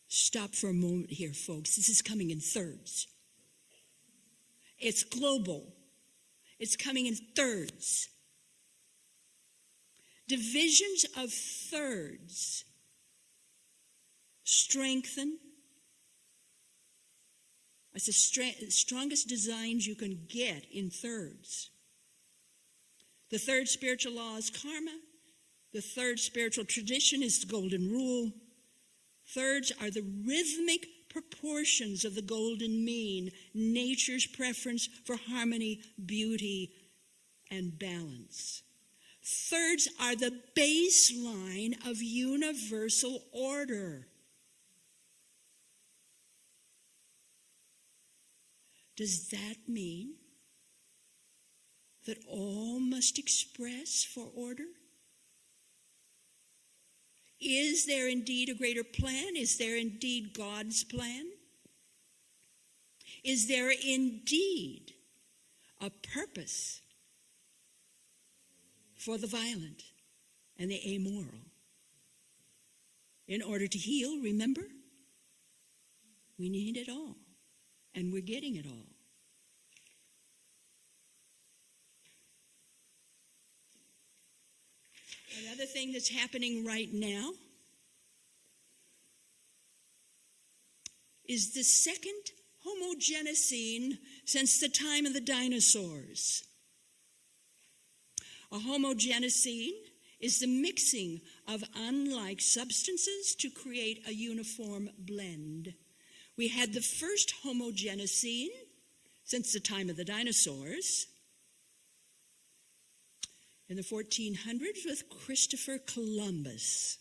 Stop for a moment here, folks. This is coming in thirds. It's global. It's coming in thirds. Divisions of thirds strengthen. It's the strongest designs you can get in thirds. The third spiritual law is karma. The third spiritual tradition is the golden rule. Thirds are the rhythmic proportions of the golden mean, nature's preference for harmony, beauty, and balance. Thirds are the baseline of universal order. Does that mean that all must express for order? Is there indeed a greater plan? Is there indeed God's plan? Is there indeed a purpose for the violent and the amoral? In order to heal, remember, we need it all, and we're getting it all. Another thing that's happening right now is the second homogenocene since the time of the dinosaurs. A homogenocene is the mixing of unlike substances to create a uniform blend. We had the first Homogenocene since the time of the dinosaurs in the 1400s with Christopher Columbus.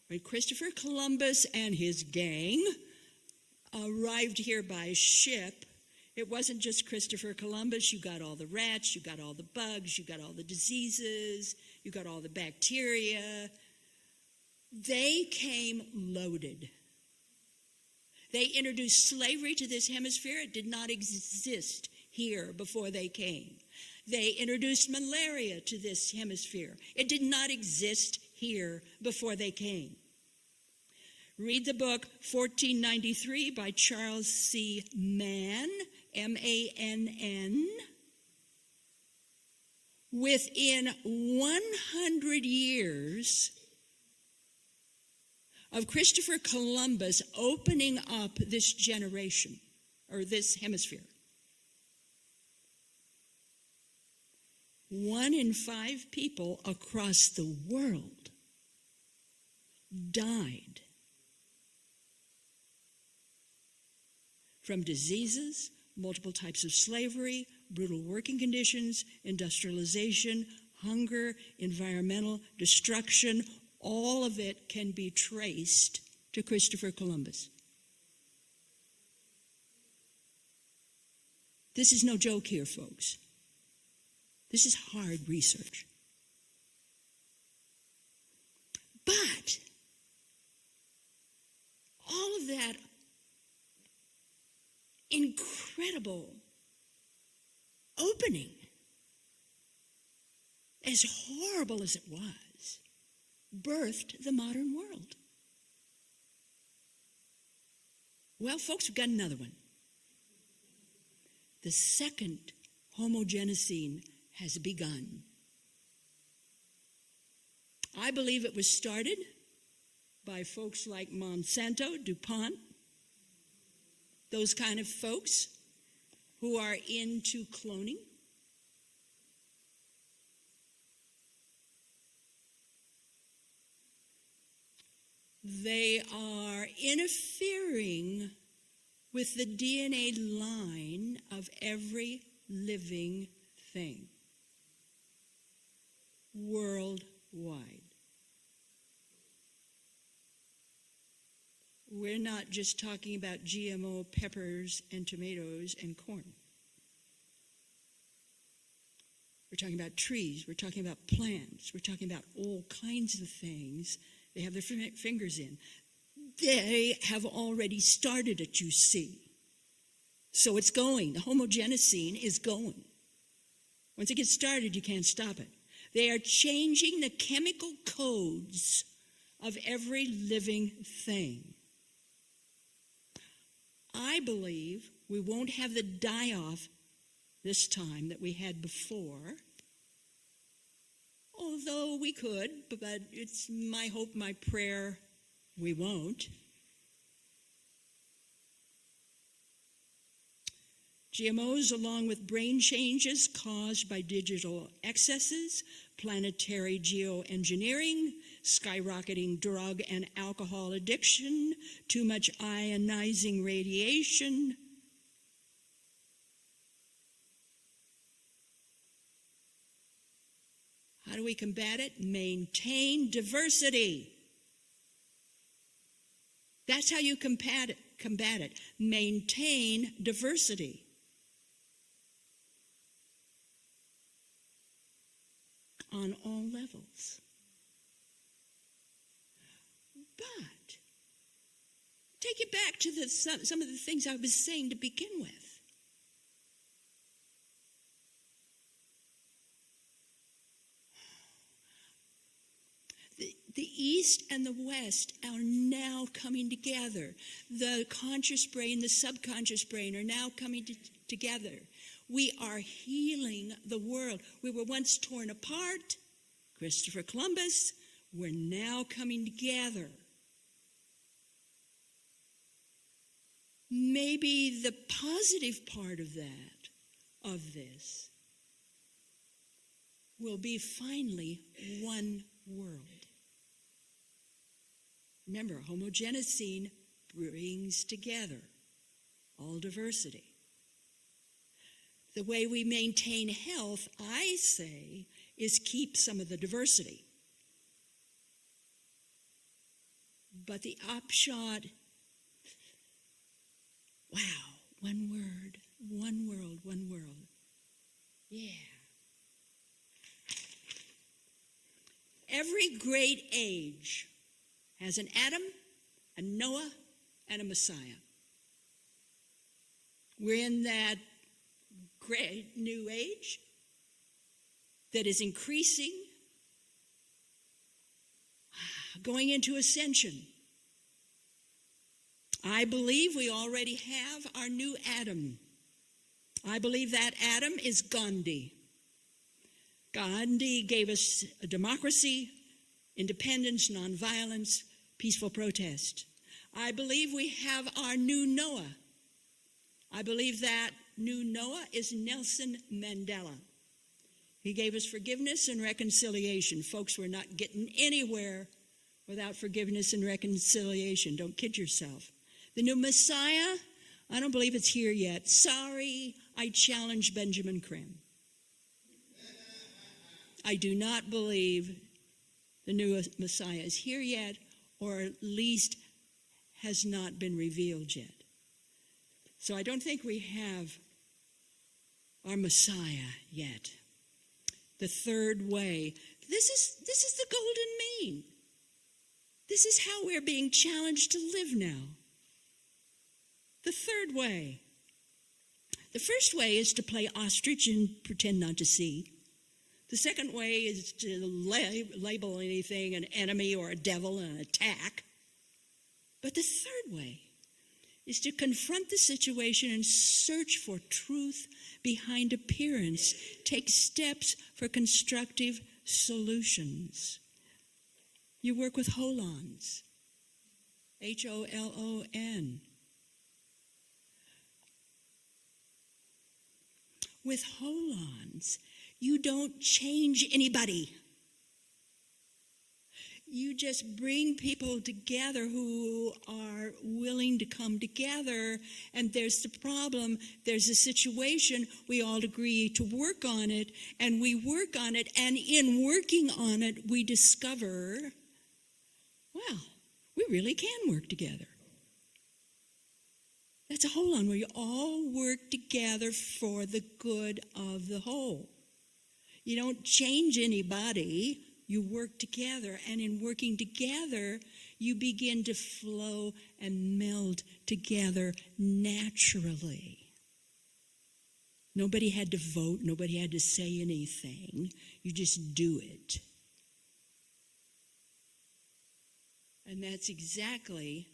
When Christopher Columbus and his gang arrived here by ship, it wasn't just Christopher Columbus. You got all the rats, you got all the bugs, you got all the diseases, you got all the bacteria. They came loaded. They introduced slavery to this hemisphere. It did not exist here before they came. They introduced malaria to this hemisphere. It did not exist here before they came. Read the book 1493 by Charles C. Mann, M-A-N-N. Within 100 years of Christopher Columbus opening up this generation, or this hemisphere, 1 in 5 people across the world died from diseases, multiple types of slavery, brutal working conditions, industrialization, hunger, environmental destruction. All of it can be traced to Christopher Columbus. This is no joke here, folks. This is hard research. But all of that incredible opening, as horrible as it was, birthed the modern world. Well, folks, we've got another one. The second Homogenocene has begun. I believe it was started by folks like Monsanto, DuPont, those kind of folks who are into cloning. They are interfering with the DNA line of every living thing worldwide. We're not just talking about GMO peppers and tomatoes and corn. We're talking about trees. We're talking about plants. We're talking about all kinds of things they have their fingers in. They have already started it, you see. So it's going. The Homogenocene is going. Once it gets started, you can't stop it. They are changing the chemical codes of every living thing. I believe we won't have the die-off this time that we had before, although we could, but it's my hope, my prayer, we won't. GMOs, along with brain changes caused by digital excesses, planetary geoengineering, skyrocketing drug and alcohol addiction, too much ionizing radiation. How do we combat it? Maintain diversity. That's how you combat it. Maintain diversity. On all levels. But take it back to some of the things I was saying to begin with. The East and the West are now coming together. The conscious brain, the subconscious brain are now coming together. We are healing the world. We were once torn apart. Christopher Columbus, we're now coming together. Maybe the positive part of this, will be finally one world. Remember, Homogenocene brings together all diversity. The way we maintain health, I say, is keep some of the diversity. But the upshot, wow, one word, one world, one world. Yeah. Every great age has an Adam, a Noah, and a Messiah. We're in that great new age that is increasing, going into ascension. I believe we already have our new Adam. I believe that Adam is Gandhi. Gandhi gave us a democracy, independence, nonviolence, peaceful protest. I believe we have our new Noah. I believe that new Noah is Nelson Mandela. He gave us forgiveness and reconciliation. Folks, we're not getting anywhere without forgiveness and reconciliation. Don't kid yourself. The new Messiah, I don't believe it's here yet. Sorry, I challenge Benjamin Krim. I do not believe the new Messiah is here yet, or at least has not been revealed yet. So I don't think we have our Messiah yet. The third way. This is the golden mean. This is how we're being challenged to live now. The third way. The first way is to play ostrich and pretend not to see. The second way is to label anything an enemy or a devil and attack. But the third way is to confront the situation and search for truth behind appearance. Take steps for constructive solutions. You work with holons. Holon. With holons, you don't change anybody. You just bring people together who are willing to come together, and there's the problem, there's a situation, we all agree to work on it, and we work on it, and in working on it, we discover, well, we really can work together. That's a holon where you all work together for the good of the whole. You don't change anybody. You work together, and in working together, you begin to flow and meld together naturally. Nobody had to vote. Nobody had to say anything. You just do it. And that's exactly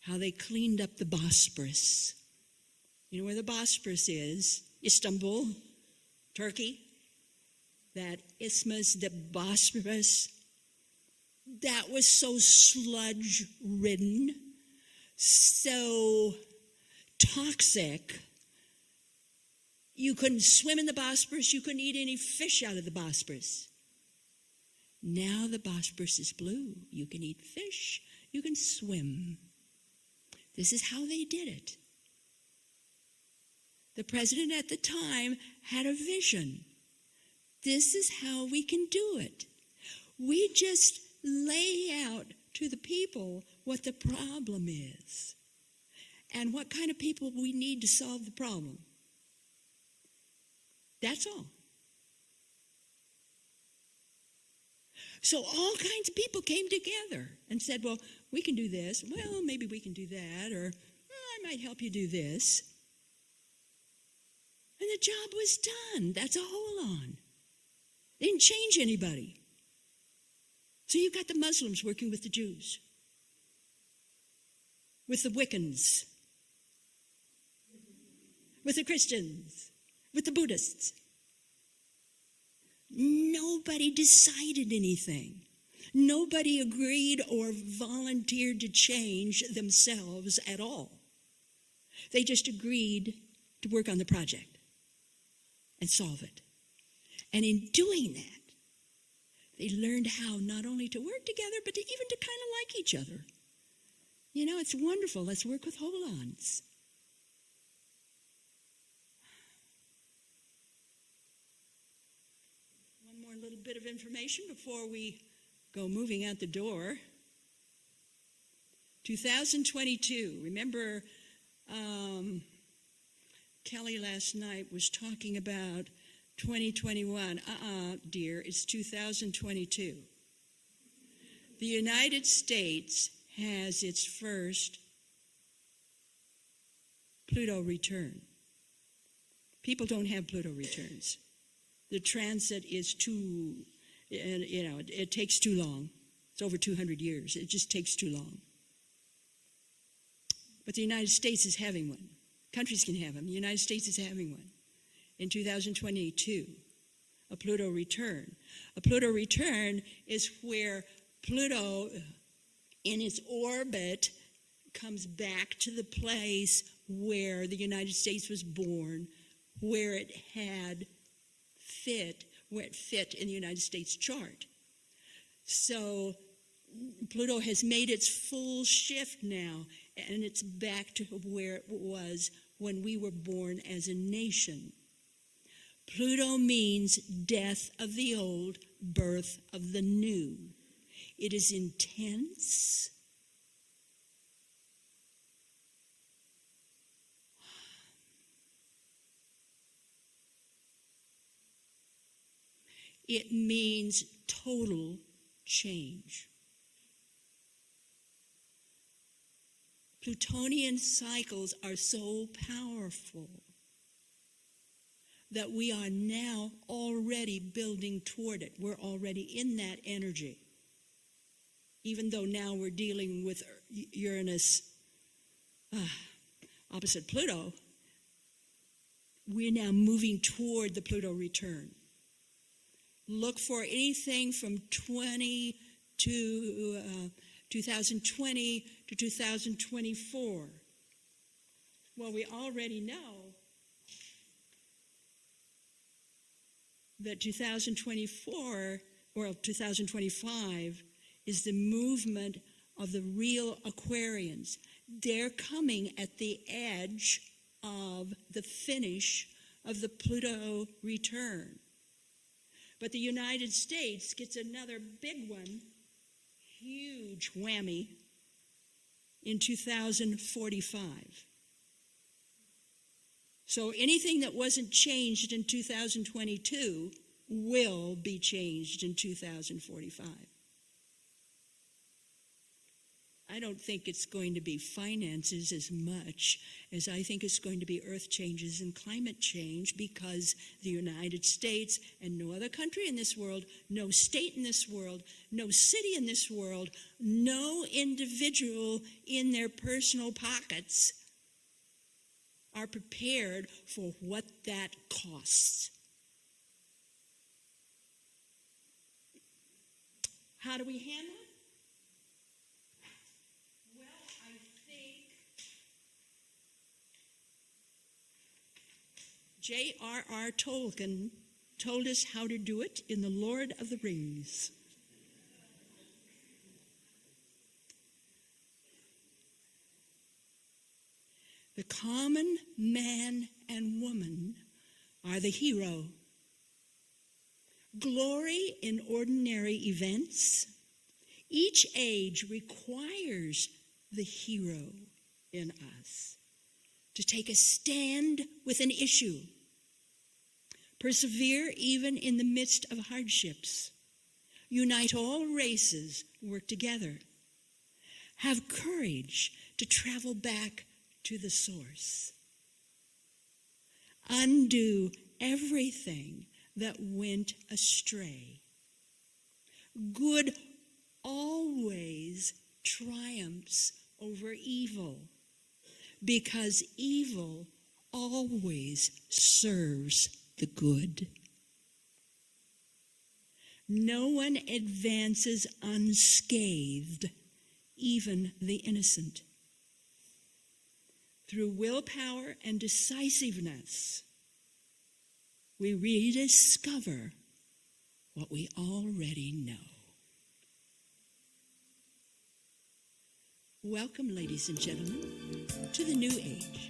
how they cleaned up the Bosporus. You know where the Bosporus is? Istanbul, Turkey. That isthmus, the Bosporus, that was so sludge-ridden, so toxic. You couldn't swim in the Bosporus. You couldn't eat any fish out of the Bosporus. Now the Bosporus is blue. You can eat fish. You can swim. This is how they did it. The president at the time had a vision. This is how we can do it. We just lay out to the people what the problem is and what kind of people we need to solve the problem. That's all. So all kinds of people came together and said, well, we can do this. Well, maybe we can do that. Or I might help you do this. And the job was done. That's a holon. They didn't change anybody. So you've got the Muslims working with the Jews, with the Wiccans, with the Christians, with the Buddhists. Nobody decided anything. Nobody agreed or volunteered to change themselves at all. They just agreed to work on the project and solve it. And in doing that, they learned how not only to work together, but to even to kind of like each other. You know, it's wonderful. Let's work with hold-ons. One more little bit of information before we go moving out the door. 2022. Remember, Kelly last night was talking about 2021. Dear, it's 2022. The United States has its first Pluto return. People don't have Pluto returns. The transit is too, it takes too long. It's over 200 years. It just takes too long. But the United States is having one. Countries can have them. The United States is having one. In 2022, a Pluto return. A Pluto return is where Pluto, in its orbit, comes back to the place where the United States was born, where it fit in the United States chart. So Pluto has made its full shift now, and it's back to where it was when we were born as a nation. Pluto means death of the old, birth of the new. It is intense. It means total change. Plutonian cycles are so powerful that we are now already building toward it. We're already in that energy. Even though now we're dealing with Uranus opposite Pluto, we're now moving toward the Pluto return. Look for anything from 2020 to 2024. Well, we already know that 2024 or 2025 is the movement of the real Aquarians. They're coming at the edge of the finish of the Pluto return. But the United States gets another big one, huge whammy, in 2045. So anything that wasn't changed in 2022 will be changed in 2045. I don't think it's going to be finances as much as I think it's going to be earth changes and climate change, because the United States and no other country in this world, no state in this world, no city in this world, no individual in their personal pockets are prepared for what that costs. How do we handle it? J.R.R. Tolkien told us how to do it in The Lord of the Rings. The common man and woman are the hero. Glory in ordinary events. Each age requires the hero in us to take a stand with an issue. Persevere even in the midst of hardships. Unite all races, work together. Have courage to travel back to the source. Undo everything that went astray. Good always triumphs over evil, because evil always serves the good. No one advances unscathed, even the innocent. Through willpower and decisiveness, we rediscover what we already know. Welcome, ladies and gentlemen, to the New Age.